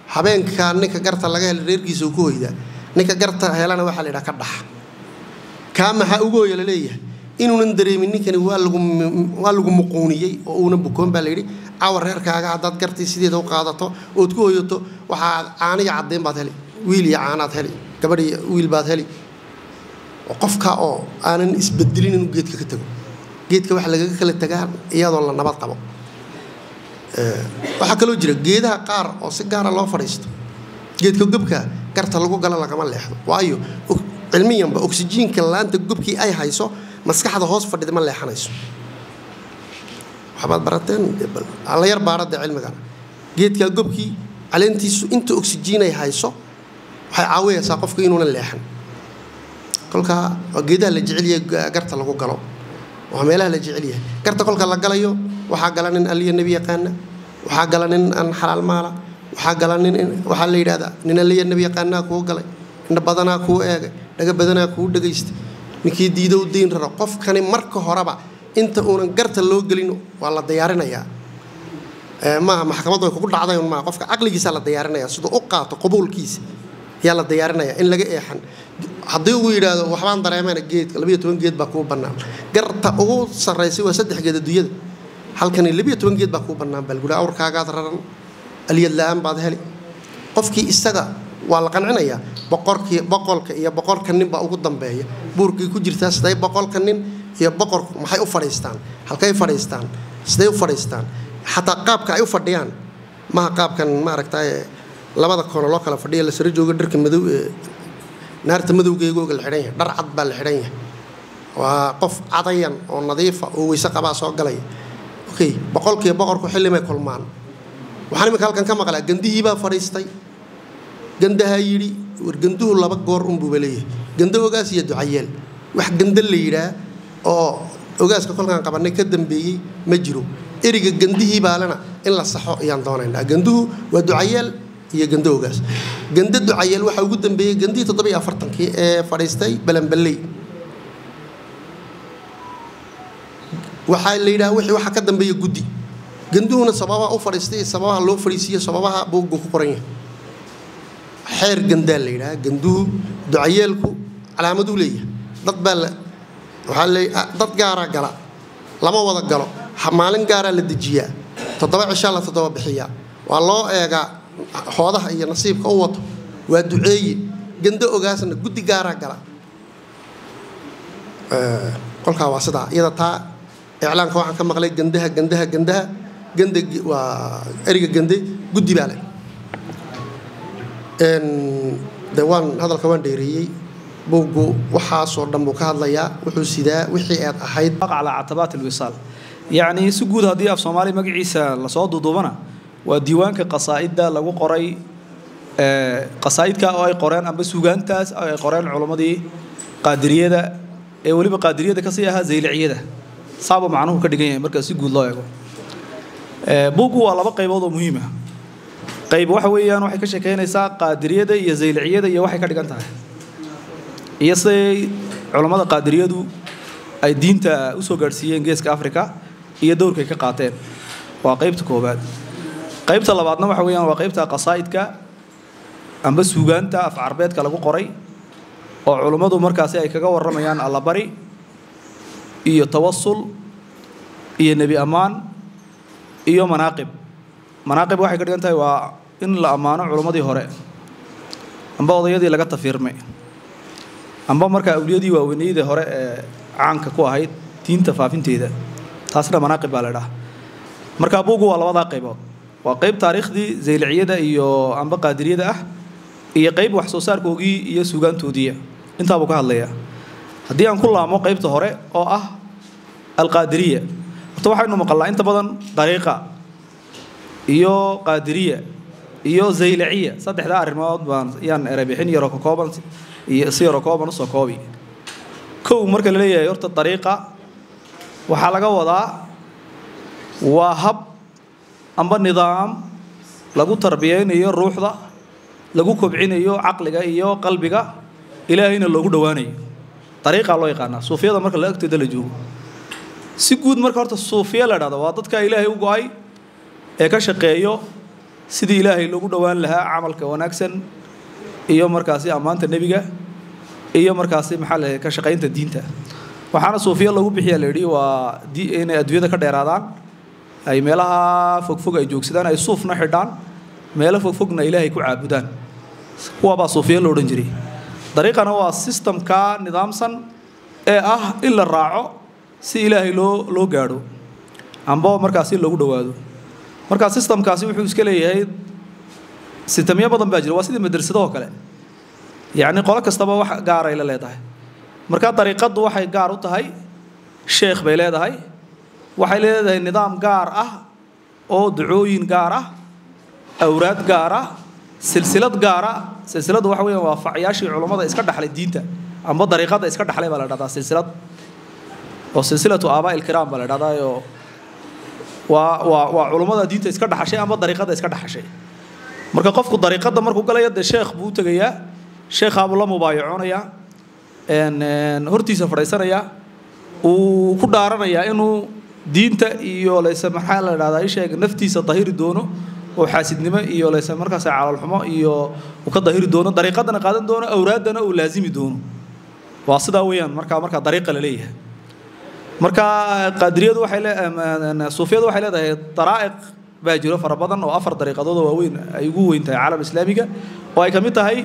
habeenka ninka garta laga helo reerkiisa uu ku hoyda ninka garta helana waxa leeyda ka dhax ka maxaa ugu hoyla leeyahay inuunan dareemin ninkani waa lagu muquuniyay oo uuna bukoon baa leeydi awar reerkaaga hadad gartii sideeda u qaadato oo ku hoyato waxa caaniga cadeen baad heli wiil iyo caanaad heli gabadh iyo wiil baad heli qofka oo aanan isbeddelin inuu geedka ka tago geedka waxa laga kala tagaa iyadoo la nabad qabo waxa kale oo jira geedaha qaar oo si gaar ah loo fariisto geedka gubka garta lagu gala lagama leexdo waayo cilmiyan ba oxygen-ka laanta gubkii ay hayso maskaxda hoos fadhida ma leexanayso waxaad barateen alla yar baarada cilmiga geedka gubkii caleentiisu inta oxygen ay hayso waxay caawinaysaa qofka inuuna leexan kolka geedaha la jecel yahay garta lagu galo waa meelaha la jecel yahay garta kolka la galayo waxa galanin aliya nabi yaqaana waxa galanin an xalaal maala waxa galanin waxa la yiraahdaa nin aliya nabi yaqaana ku galay inda badana ku eegay dhaga badana ku dhageystay ninkii diidow diin raro qofkani marka horeba inta uunan garta loo galin waa la diyaarinayaa ma maxkamadu ay ku dhacday ma qofka aqligiisa la diyaarinayaa sidoo u qaato qabuulkiisa yaa la diyaarinayaa in laga eexan haddii uu yiraahdo waxbaan dareemayna geedka 12 geed baa ku bannaan garta ugu sareysay waa 3 geed adduunyada halkan 12 geed baa ku bannaan bal gura awrkaaga raran aliyad laan baad heli qofkii isaga waa la qancinayaa boqolka iyo boqolka nin baa ugu dambeeya buurkii ku jirta siday boqolka nin iyo boqorku maxay u fadhiistaan halkay fadhiistaan siday u fadhiistaan hatta qaabka ay u fadhiyaan ma qaabkan ma aragtay labada koon loo kala fadhiyo la sare jooga dharka madow naarta madowgeeyga la xiran yahay dhar cad baa la xiran yahay waa qof cadayan oo nadiif ah oo weysa qaba soo galay okay boqolkiiba boqorku xillimay kulmaan waxaan imika halkan ka maqlaa gandihii baa fadhiistay gandaha yiri war ganduhu laba goor un buu leeyahay ganda ogaas iyo ducayeel wax ganda la yiraa oo ogaaska kolkan qabanay ka dambeeyay ma jiro eriga gandihii baalana in la saxo ayaan doonaynaa ganduhu waa ducayeel iyo ganda ogaas ganda ducayeel waxa ugu dambeeyay gandii 47kii ee fadhiistay balanbalay waxa la yiraahdaa wixii waxa ka dambeeyay gudi ganduhuna sababa u fadhiistay sababaha loo fadhiisiyo sababaha buugu ku qoran yahay xeer ganda la yiraahdaa ganduhu ducayeelku calaamadu leeyahay dad baa waxa la dad gaara gala lama wada galo maalin gaara la dejiyaa 7 cisha la 7 bixiya waa loo eegaa hoodaha iyo nasiibka u wato waa duceeye ganda ogaasna gudi gaara gala qolka waa sida iyada taa iclaanka waxaan ka maqlay gandaha ganda waa eriga gande gudi baa leh dawaan hadalka waan dheereeyay buugu waxa soo dhan buu ka hadlayaa wuxuu sidaa wixii aad ahayd على عتبات الوصال يعني سجود هذه في صومالي مجلسة لصاد ضمنا وديوان كقصائد لو قري قصائد كأي قرآن أم بسوجان تاس أي قرآن علماء دي قادرية ده ولي بقادرية ده كسيها زي العيدة صعب معناه كدقيقة مركز سجود الله يقول بوجو على بقى يبوض مهمة قيب وحوي أنا وحكي كشكين يساق قادرية ده يزي العيدة يوحي كدقان تاه يصي علماء قادرية دو أي دين تا أسوق أرسيين جيسك أفريقيا هي دور كي قاتين وقيبت كوبات qaybta labaadna waxa weeyaan waa qaybta qasaa'idka amba suugaanta af carbeedka lagu qoray oo culimmadu markaasi ay kaga waramayaan allabari iyo tawassul iyo nebi ammaan iyo manaaqib waxay ka dhigan tahay waa in la ammaano culimmadii hore amba odayadii laga tafiirmay amba markaa awliyadii waaweynayda hore ee caanka ku ahayd diinta faafinteeda taasna manaaqib baa la idhaha markaa buugu waa labadaa qaybood waa qayb taariikhdii zayliciyada iyo amba qaadiriyada ah iyo qayb wax soo saarkoogii iyo suugaantoodiiya intaabuu ka hadlayaa haddii aan ku laamo qaybta hore oo ah alqaadiriya horta waxaynu maqalnaa inta badan dariiqa iyo qaadiriya iyo zayliciya saddexdaa arrimood baan yaan erebixin yaro ka kooban iyo si yaro kooban usoo koobi kow marka la leeyahay horta dariiqa waxaa laga wadaa waa hab amba nidaam lagu tarbiyeynayo ruuxda lagu kobcinayo caqliga iyo qalbiga ilaahayna loogu dhowaanayo dariiqaa loo yaqaanaa suufiyada marka la agteeda la joogo si guud marka horta suufiya la dhahdo waa dadka ilaahay u go-ay ee ka shaqeeyo sidii ilaahay loogu dhowaan lahaa camalka wanaagsan iyo markaasi ammaanta nebiga iyo markaasi maxaa la ka shaqaynta diinta waxaana suufiya lagu bixiyaa la yidhi waa inay adduunyada ka dheeraadaan ay meelaha fogfog ay joogsadaan ay suufna xidhaan meelo fogfogna ilaahay ku caabudaan kuwabaa suufiya lo odhan jiray dariiqana waa sistamka nidaamsan ee ah in la raaco si ilaahay loo gaadho amba markaasi loogu dhowaado markaa sistamkaasi wuxuu iska leeyahay sistamyo badan baa jira waa sidii madrasadoo kale yacni qolo kastaba wax gaaray la leedahay markaa dariiqaddu waxay gaar u tahay sheekh bay leedahay waxay leedahay nidaam gaar ah oo ducooyin gaar ah awraad gaar ah silsilad gaar ah silsiladu waxa weeyaan waa facyaashii culummada iska dhaxlay diinta amba dariiqada iska dhaxlay baa la dhahdaa silsilad oo silsilatu aabaa ilkiraam baa la dhahdaa oo waa culummada diinta iska dhaxashay amba dariiqada iska dhaxashay marka qofku dariiqada markuu galaya dee sheekh buu u tegayaa sheekhaabuu la mubaayaconayaa hortiisa fadhiisanayaa uu ku dhaaranayaa inuu diinta iyo layse maxaa la dhahdaa isheeg naftiisa dahiri doono oo xaasidnimo iyo layse markaas calaalxumo iyo uu ka dahiri doono dariiqadana qaadan doono awraaddana uu laazimi doono waa sidaa weeyaan markaa dariiqa la leeyahay marka qaadiriyadu waxay suufiyadu waxay leedahay daraa'iq baa jiro fara badan oo 4 dariiqadood oo waaweyn ay ugu weyn tahay caalam islaamiga oo ay ka mid tahay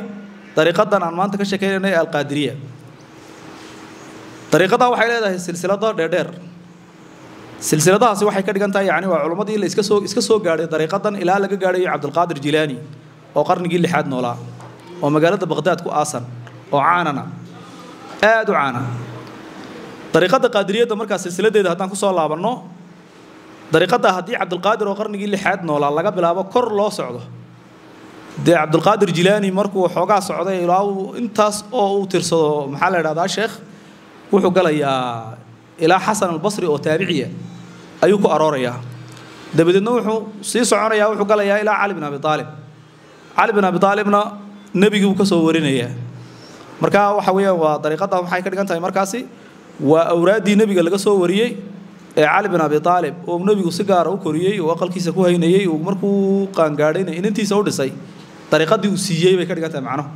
dariiqadan aan maanta ka sheekeynay alqaadiriya dariiqada waxay leedahay silsilado dheer silsiladahaasi waxay ka dhigan tahay yani waa culimmadii la iska soo gaadhay dariiqadan ilaa laga gaadhayo cabdulqaadir jilaani oo qarnigii 6aad noolaa oo magaalada baqdaad ku aasan oo caanana aad u caana dariiqada qaadiriyada markaa silsiladeeda haddaan ku soo laabanno dariiqada haddii cabdulqaadir oo qarnigii 6aad noolaa laga bilaabo kor loo socdo dee cabdulqaadir jilaani markuu xoogaa socday ilaa intaas oo uu tirsado maxaa la idhahdaa sheekh wuxuu galayaa ilaa xasan albasri oo taabiciya ayuu ku aroorayaa dabadeedna wuxuu sii soconayaa wuxuu galayaa ilaa cali bin abi aalibna nebigii buu ka soo warinayaa marka waxa weeyaan waa dariiqada waxay ka dhigan tahay markaasi waa awraaddii nebiga laga soo wariyey ee cali bin abi aalib oo nebigu si gaara u koriyey oo aqalkiisa ku haynayey uu markuu qaangaadhayna inantiisa u dhisay dariiqadii uu siiyey bay ka dhigan tahay macnuhu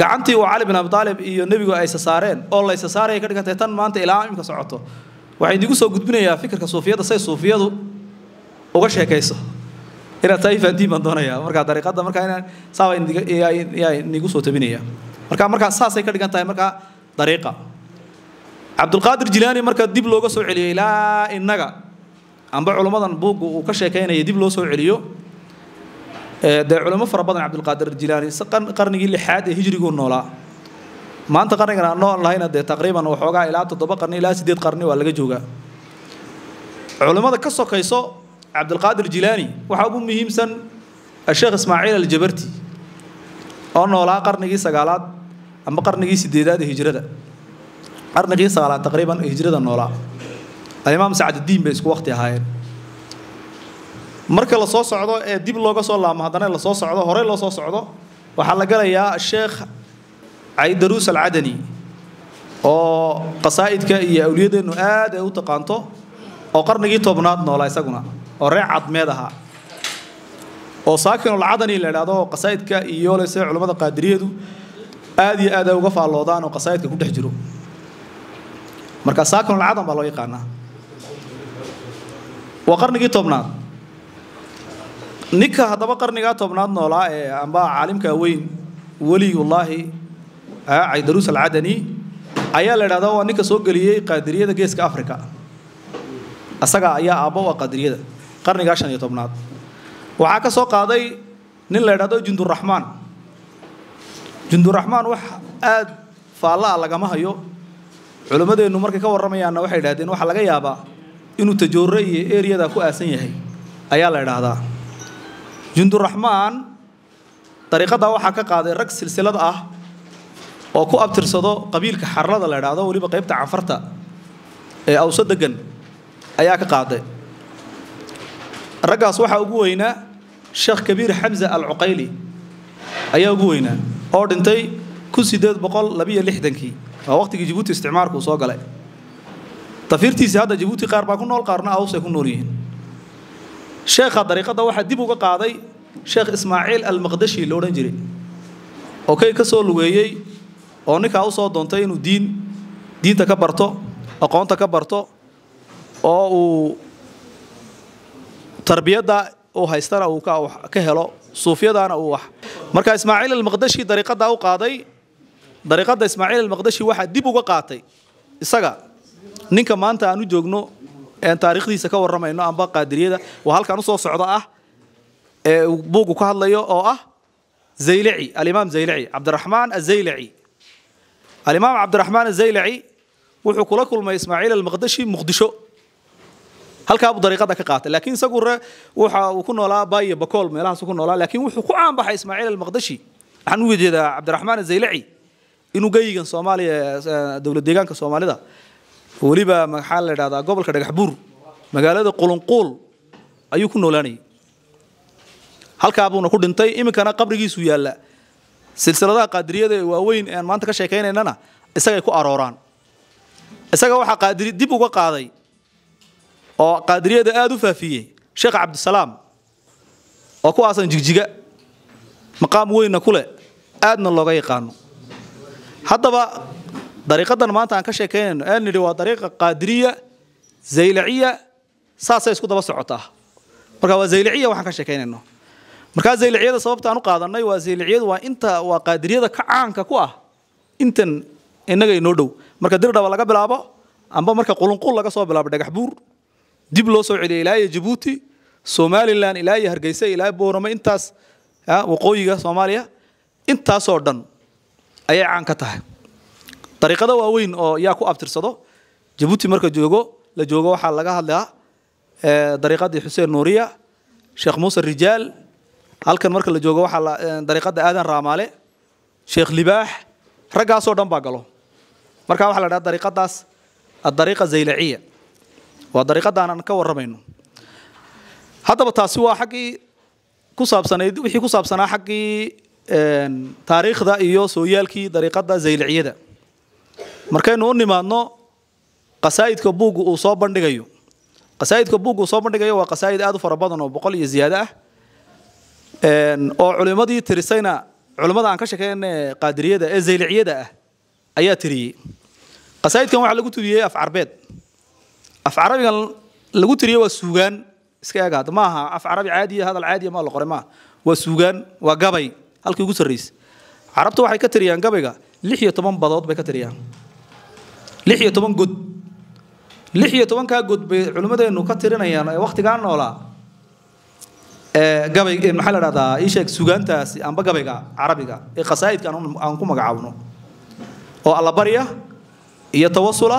gacantii uu cali bin abi aalib iyo nebigu ay sasaareen oo la sasaaraya ka dhigan tahay tan maanta ilaa imka socoto waxay idigu soo gudbinayaa fikirka suufiyada say suufiyadu uga sheekayso inaad tahay fahantiin baan doonayaa markaa dariiqada markaa inaan saaba inigu soo tabinaya markaa saasay ka dhigan tahay markaa dariiqa cabdulqaadir jilaani marka dib looga soo celiyo ilaa innaga amba culimmadan buugga uu ka sheekaynaya dib loo soo celiyo dee culimo fara badan cabdulqaadir jilaani qarnigii 6aad ee hijriguu noolaa maanta qarnigan aan nool lahayna dee taqriiban waxoogaa ilaa 7 qarni ilaa 8 qarni waa laga joogaa culimmada ka sokayso cabdulqaadir jilaani waxaa ugu muhiimsan sheekh ismaaciil aljabarti oo noolaa qarnigii 9aad amba qarnigii 8aad ee hijrada qarnigii 9aad taqriiban ee hijrada noolaa alimaam sacaduddiin bay isku waqti ahaayeen marka la soo socdo ee dib looga soo laamo haddana la soo socdo hore loo soo socdo waxaa la galayaa sheekh caydaruus alcadani oo qasaa'idka iyo awliyadeennu aad ay u taqaanto oo qarnigii 10aad noolaa isaguna oo reer cadmeed ahaa oo saakinul cadani la yiraahdo qasaa'idka iyo leesay culimada qaadiriyadu aad iyo aad uga faaloodaan oo qasaa'idka ku dhex jiro marka saakinul cadan baa loo yaqaanaa waa qarnigii 10aad ninka hadaba qarniga 10aad noolaa ee amba caalimka weyn waliyullaahi Aydarus al-Adani ayaa la yiraahdaa waa ninka soo galiyay qaadiriyada geeska Afrika asaga ayaa aabo waa qaadiriyada qarniga 15aad waxa ka soo qaaday nin la yiraahdo Jundurrahman wax aad faala laga ma hayo culimadeenu markay ka waramayaan waxay yiraahdeen waxa laga yaabaa inuu tajoorey area-da ku aasan yahay ayaa la yiraahdaa Jundurrahman tariiqada waxa ka qaaday rag silsilad ah oo ku abtirsado qabiilka xarrada la yiraahdo waliba qaybta canfarta ee awsad degan ayaa ka qaaday ragaas waxa ugu weynaa Sheekh Kabiir Hamza Al-Uqayli ayaa ugu weynaa oo dhintay 1862 waa waqtigii Djibouti isticmaalku soo galay tafirtiisa hadda Djibouti qaar baa ku nool qaarna awsay ku nool yihiin sheekha dariiqada waxa dib uga qaaday Sheekh Ismaaciil Al-Maqdashi loo oran jiray oo kay ka soo lugeeyay oo ninka u soo doontay inuu diinta ka barto aqoonta ka barto oo uu tarbiyada oo haystana uu ka helo suufiyadana uu wax marka Ismaaciil Al-Maqdashi dariiqada u qaaday dariiqada Ismaaciil Al-Maqdashi waxa dib uga qaatay isaga ninka maanta aanu joogno ee taariikhdiisa ka waramayno amba qaadiriyada waa halkan u soo socda ah ee buugu ka hadlayo oo ah Zaylaci al-Imam Zaylaci Abdurrahman Az-Zaylaci al-Imam Abdurrahman Az-Zaylaci wuxuu kula kulmay Ismaaciil Al-Maqdashi Muqdisho halka abu dariiqada ka qaatay laakiin isagu waxa uu ku noolaa Baye Bakool meelahaas ku noolaa laakiin wuxuu ku caan baxay Ismaaciil Al-Maqdashi waxaan u jeedaa Abdurrahman Az-Zaylaci inuu geeyigan Soomaaliya dawlad deegaanka Soomaalida waliba maxaa la yiraahdaa gobolka Dhagaxbuur magaalada Qulunqul ayuu ku noolaanay halka abuuna ku dhintay iminkana qabrigiisu yaala silsiladaha qaadiriyada ee waaweyn ee maanta ka sheekeynayna isaga ku arooraan isaga waxa qaadiri dib uga qaaday oo qaadiriyada aad u faafiyay Sheekh Abdusalaam oo ku aasan jigjiga maqaam weyn ku leh aadna looga yaqaan haddaba dariiqadan maanta aan ka sheekeynayno aan nidhi waa dariiqa qaadiriya Zaylaciya saasay isku daba socotaa marka waa Zaylaciya waxaan ka sheekeynayno marka Zaylaciyada sababta aan u qaadanay waa Zaylaciyadu waa inta waa qaadiriyada ka caanka ku ah intan inaga inoo dhow marka dirdhaba laga bilaabo amba marka Qulunqul laga soo bilaabo Dhagaxbuur dib loo soo celiyay ilaa Djibouti Somaliland ilaa Hargeysa ilaa Boorama intaas waqooyiga Soomaaliya intaas oo dhan ayay caan ka tahay dariiqada waaweyn oo yaa ku abtirsado Djibouti marka la joogo waxa laga hadlaa dariiqadii Xuseen Nuuriya Sheekh Muuse Rijaal halkan marka la joogo waxa dariiqada Aadan Raamaale Sheekh Libaax ragaas oo dhan baa galo marka waxa la dhahaa dariiqadaas ad-dariiqa Zaylaciya waa dariiqadan aan ka waramayno haddaba taasi waa xaqii ku saabsanayd wixii ku saabsanaa xaqii taariikhda iyo sooyaalkii dariiqada Zaylaciyada markaynu u nimaadno qasaa'idka buugu uu soo bandhigayo waa qasaa'id aad u fara badan oo 100 iyo ziyaada ah oo culimadii tirisayna culimada aan ka sheekeynay qaadiriyada ee Zaylaciyada ah ayaa tiriyay qasaa'idkan waxa lagu tiriyay af Carbeed af Carabigan lagu tiriyay waa suugaan iska eegad maaha af Carabi caadi ah hadal caadi ma la qoray ma waa suugaan waa gabay halkii ugu sareeyay Carabtu waxay ka tiriyaan gabayga 16 badood bay ka tiriyaan 16 god 16 ka god bay culimadeenu ka tirinayaan ee waqtigan noolaa gabay maxaa la dhahdaa ii sheeg suugaantaasi amba gabayga Carabiga ee qasaa'idka aan ku magacaabno oo alla bariya iyo tawassula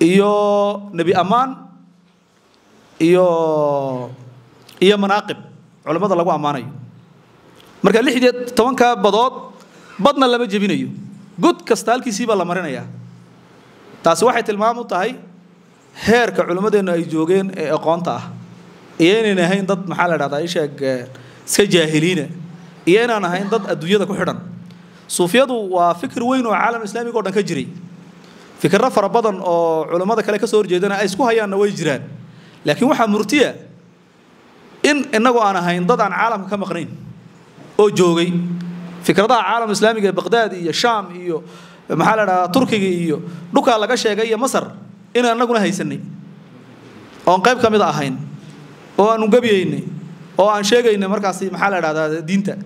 iyo nabi amaan iyo manaaqib culimada lagu amaanayo marka 16 ka badood badna lama jabinayo god kasta halkiisii baa la marinayaa taasi waxay tilmaam u tahay heerka culimadeena ay joogeen ee aqoonta ah iyo inaan ahayn dad maxaa la dhahdaa sheeg iska jaahiliina iyo inaan ahayn dad adduunyada ku xidhan suufiyadu waa fikir weyn oo caalam islaamiga oo dhan ka jiray fikirro fara badan oo culimada kale ka soo horjeedana ay isku hayaanna way jiraan laakiin waxa murtiya إنه أنا هين ضد عن عالم كم قرين أو جوجي فكرة عالم إسلامي بغداد إيو الشام إيو محل تركيا إيو دوكا لقى شيء جاي مصر إن أنا قلنا هيسني أو قيب كم إذا هين أو أن جبيني أو أن شيء جاي مركزي محل هذا دينته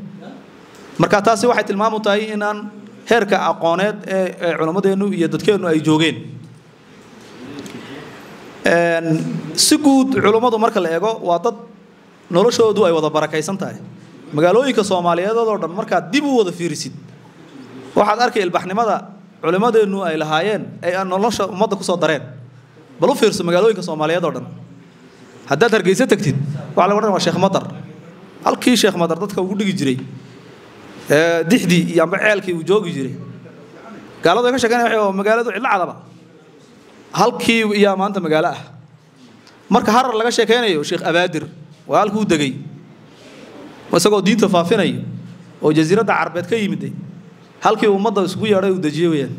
مركزي واحد المام تاي إن أن هرك أقانات علماء إنه يدتك إنه أي جوجين سكوت علماء مركز الإيجو واتد نورشوا دو أي وضع بركة سنتاي مقالوي كصومالية ده دورنا مركز ديبو وضع فيرسيد واحد أركي البحر ماذا علماء إنه أي لهاين أي أن نورش ماذا كسر درين بلو فيرس مقالوي كصومالية دورنا هذا تركيزة تكتير وعلى ورنا الشيخ مطر الكي شيخ مطر ده كوجود يجري دحدي يام عيالكي وجوج يجري قالوا ده كشكان يحيى مقالته إلا عذبه halkii iyo maanta magaalo ah marka harar laga sheekeynayo sheekh abaadir waa halkuu dagay wasagoo diinta faafinayo oo jasiiradda carbeed ka yimid halkii ummadda isku yeeray uu dajiyay weeyaan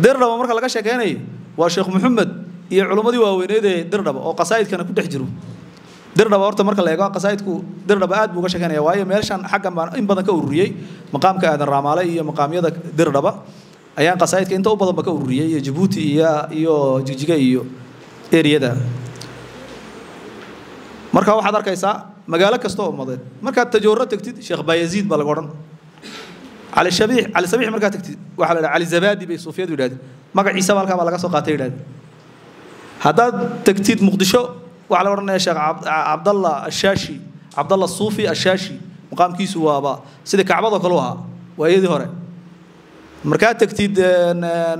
dirdhaba marka laga sheekeynayo waa sheekh maxamed iyo culimadii waaweyneed ee dirdhaba oo qasaa'idkana ku dhex jiro dirdhaba horta marka la eego qasaa'idku dirdhaba aad buu uga sheekeynaya waayo meeshan xaggan baan in badan ka ururiyay maqaamka aadan raamaale iyo maqaamyada dirdhaba ayaan qasaa'idka inta u badan ba ka ururiyay iyo Djibouti iyo Jigjiga iyo area-da marka waxaad arkaysaa magaalo kasta oo umadeed marka tajoorro tagtid Sheekh Bayazid baa laga oran Ali Sabiix marka tagtid waxa la yiraahdaa Ali Zabadi bay Suufiyadu yiraahdeen magaciisa halka baa laga soo qaatay yiraahdeen hadaad tagtid Muqdisho waxa la oranayaa Sheekh Abdallah Ashashi Abdallah Suufi Ashashi maqaamkiisu waaba sida Kacbada kale waa waayadii hore marka tagtid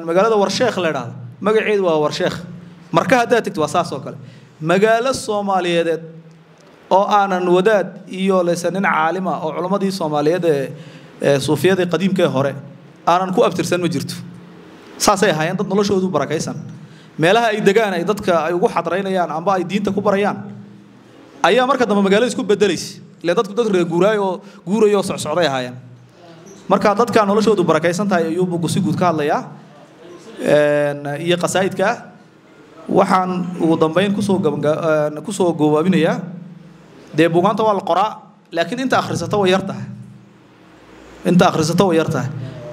magaalada Warsheekh la yiraahdo magaceedu waa Warsheekh marka hadaa tagtid waa saas oo kale magaalo Soomaaliyeed oo aanan wadaad iyo leesanin caalima oo culimadii Soomaaliyeed ee Suufiyada qadiimka hore aanan ku abtirsan ma jirto saasay ahaayeen dad noloshoodu barakaysan meelaha ay degaan ay dadka ay ugu xadreynayaan amba ay diinta ku barayaan ayaa marka dambe magaalada isku bedelaysay ilaa dadku dad reer guurayo socday ahaayeen marka dadka noloshoodu barakaysan tahay ayuu bugu si guud ka hadlayaa iyo qasaa'idka waxaan ugu dambeyn ku soo gowaabinayaa de buugaanta waa la qoraa laakiin inta akhrisato way yartahay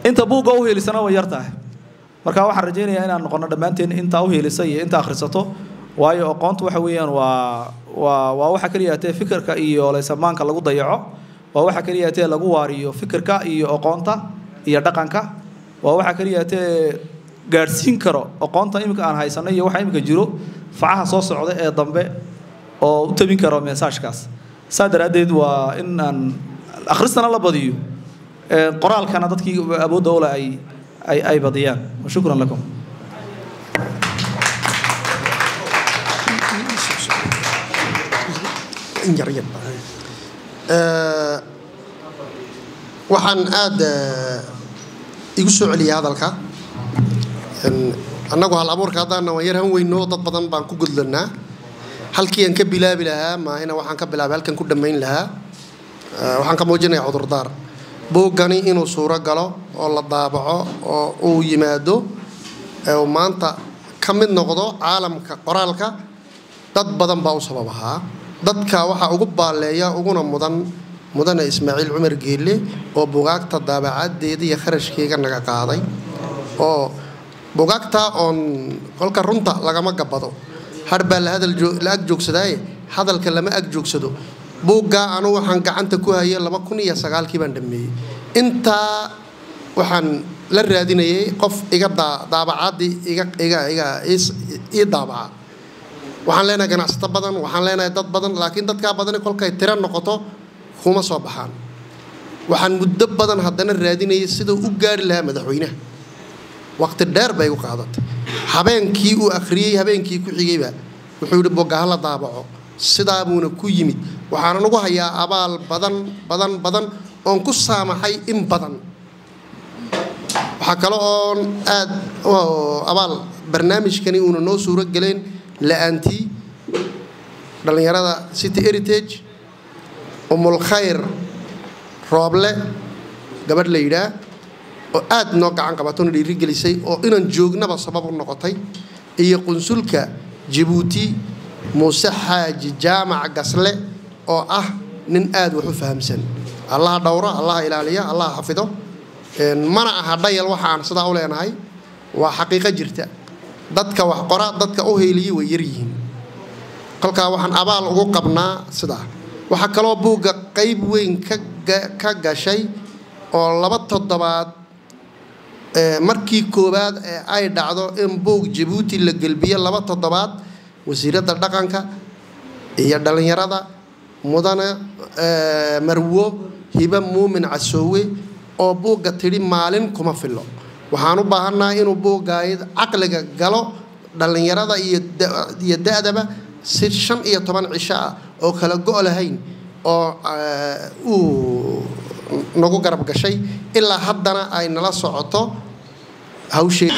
inta buuga u helisana way yartahay marka waxaan rajaynayaa inaan noqono dhamaanteen inta u helisay iyo inta akhrisato waayo aqoontu waxa weeyaan waa waxa kaliya ee fikirka iyo leesamaanka lagu dayaco waa waxa kaliya ee lagu waariyo fikirka iyo aqoonta iyo dhaqanka waa waxa kaliya ee gaarsiin karo aqoonta imika aan haysanay iyo waxa imika jiro facaha soo socda ee dambe oo u tabin karo message-kaas saadaradeed waa in aan akhrisana la badiyo qoraalkana dadkii awoodda u leh ay badiyaan shukran lakum waxaan aad igu soo celiyay hadalka annagu hal abuurka haddaana waan yar han weyno dad badan baan ku gudlanaa halkii aan ka bilaabi lahaa maahina waxaan ka bilaabay halkan ku dhammayn lahaa waxaan ka muujinayaa cudurdaar buuggani inuu suuro galo oo la daabaco oo uu yimaado oo maanta ka mid noqdo caalamka qoraalka dad badan baa u sabab ahaa dadka waxaa ugu baaleeya uguna mudane Ismaaciil Cumar Geelle oo buugaagta daabacadeeda iyo kharashkeega naga qaaday oo buugaagta on kolka runta lagama gabado harba la ag joogsaday hadalka lama ag joogsado buugga anu waxaan gacanta ku hayay 2009 baan dhameeyay inta waxaan la raadinayay qof iga daabacadi iga daabaca waxaan leenahay ganacsato badan waxaan leenahay dad badan laakiin dadka badan kolkay tira noqoto kuma soo baxaan waxaan muddo badan haddana raadinayay sida u gaari lahaa madaxweynaha waqti dheer bay u qaadatay habeenkii uu akhriyay habeenkii ku xigayba wuxuu yiri buugga la daabaco sidaa buuna ku yimid waxaan ugu hayaa abaal badan oon ku saamaxay in badan waxa kale oo aad abaal barnaamijkani uu noo suuro galeen la'aantii dhalinyarada City Heritage umul khayr rooble gabadh la yiraahdo oo aad noo gacan qabato dhiiri gelisay oo inaan joognaba sabab u noqotay iyo qunsulka Djibouti muuse xaaji jaamac gasle oo ah nin aad wax u fahamsan allah dhowro allah ilaaliya allah xafido mana aha dhayal waxaan sidaa u leenahay waa xaqiiqo jirta dadka wax qora dadka u heeliyi way yar yihiin kolkaa waxaan abaal ugu qabnaa sidaa waxaa kaloo buugga qayb weyn ka gashay oo 2 toddobaad markii koowaad ay dhacdo in buug Djibouti la galbiyo 2 toddobaad wasiirada dhaqanka iyo dhalinyarada mudane marwo hiba muumin casoowe oo buugga tiri maalin kuma filo waxaan u baahanahay inuu buuggaayid caqliga galo dhalinyarada iyo da'daba si 15 cisho ah oo kala go' lahayn oo uu nagu garab gashay ilaa haddana ay nala socoto hawsheeda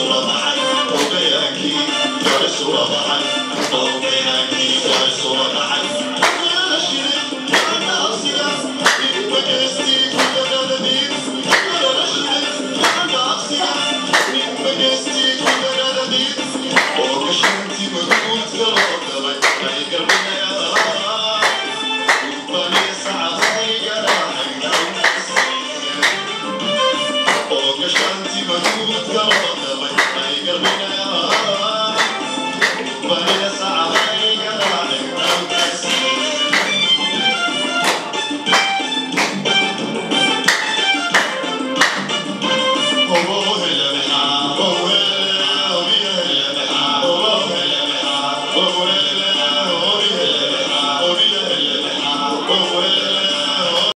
soo baxay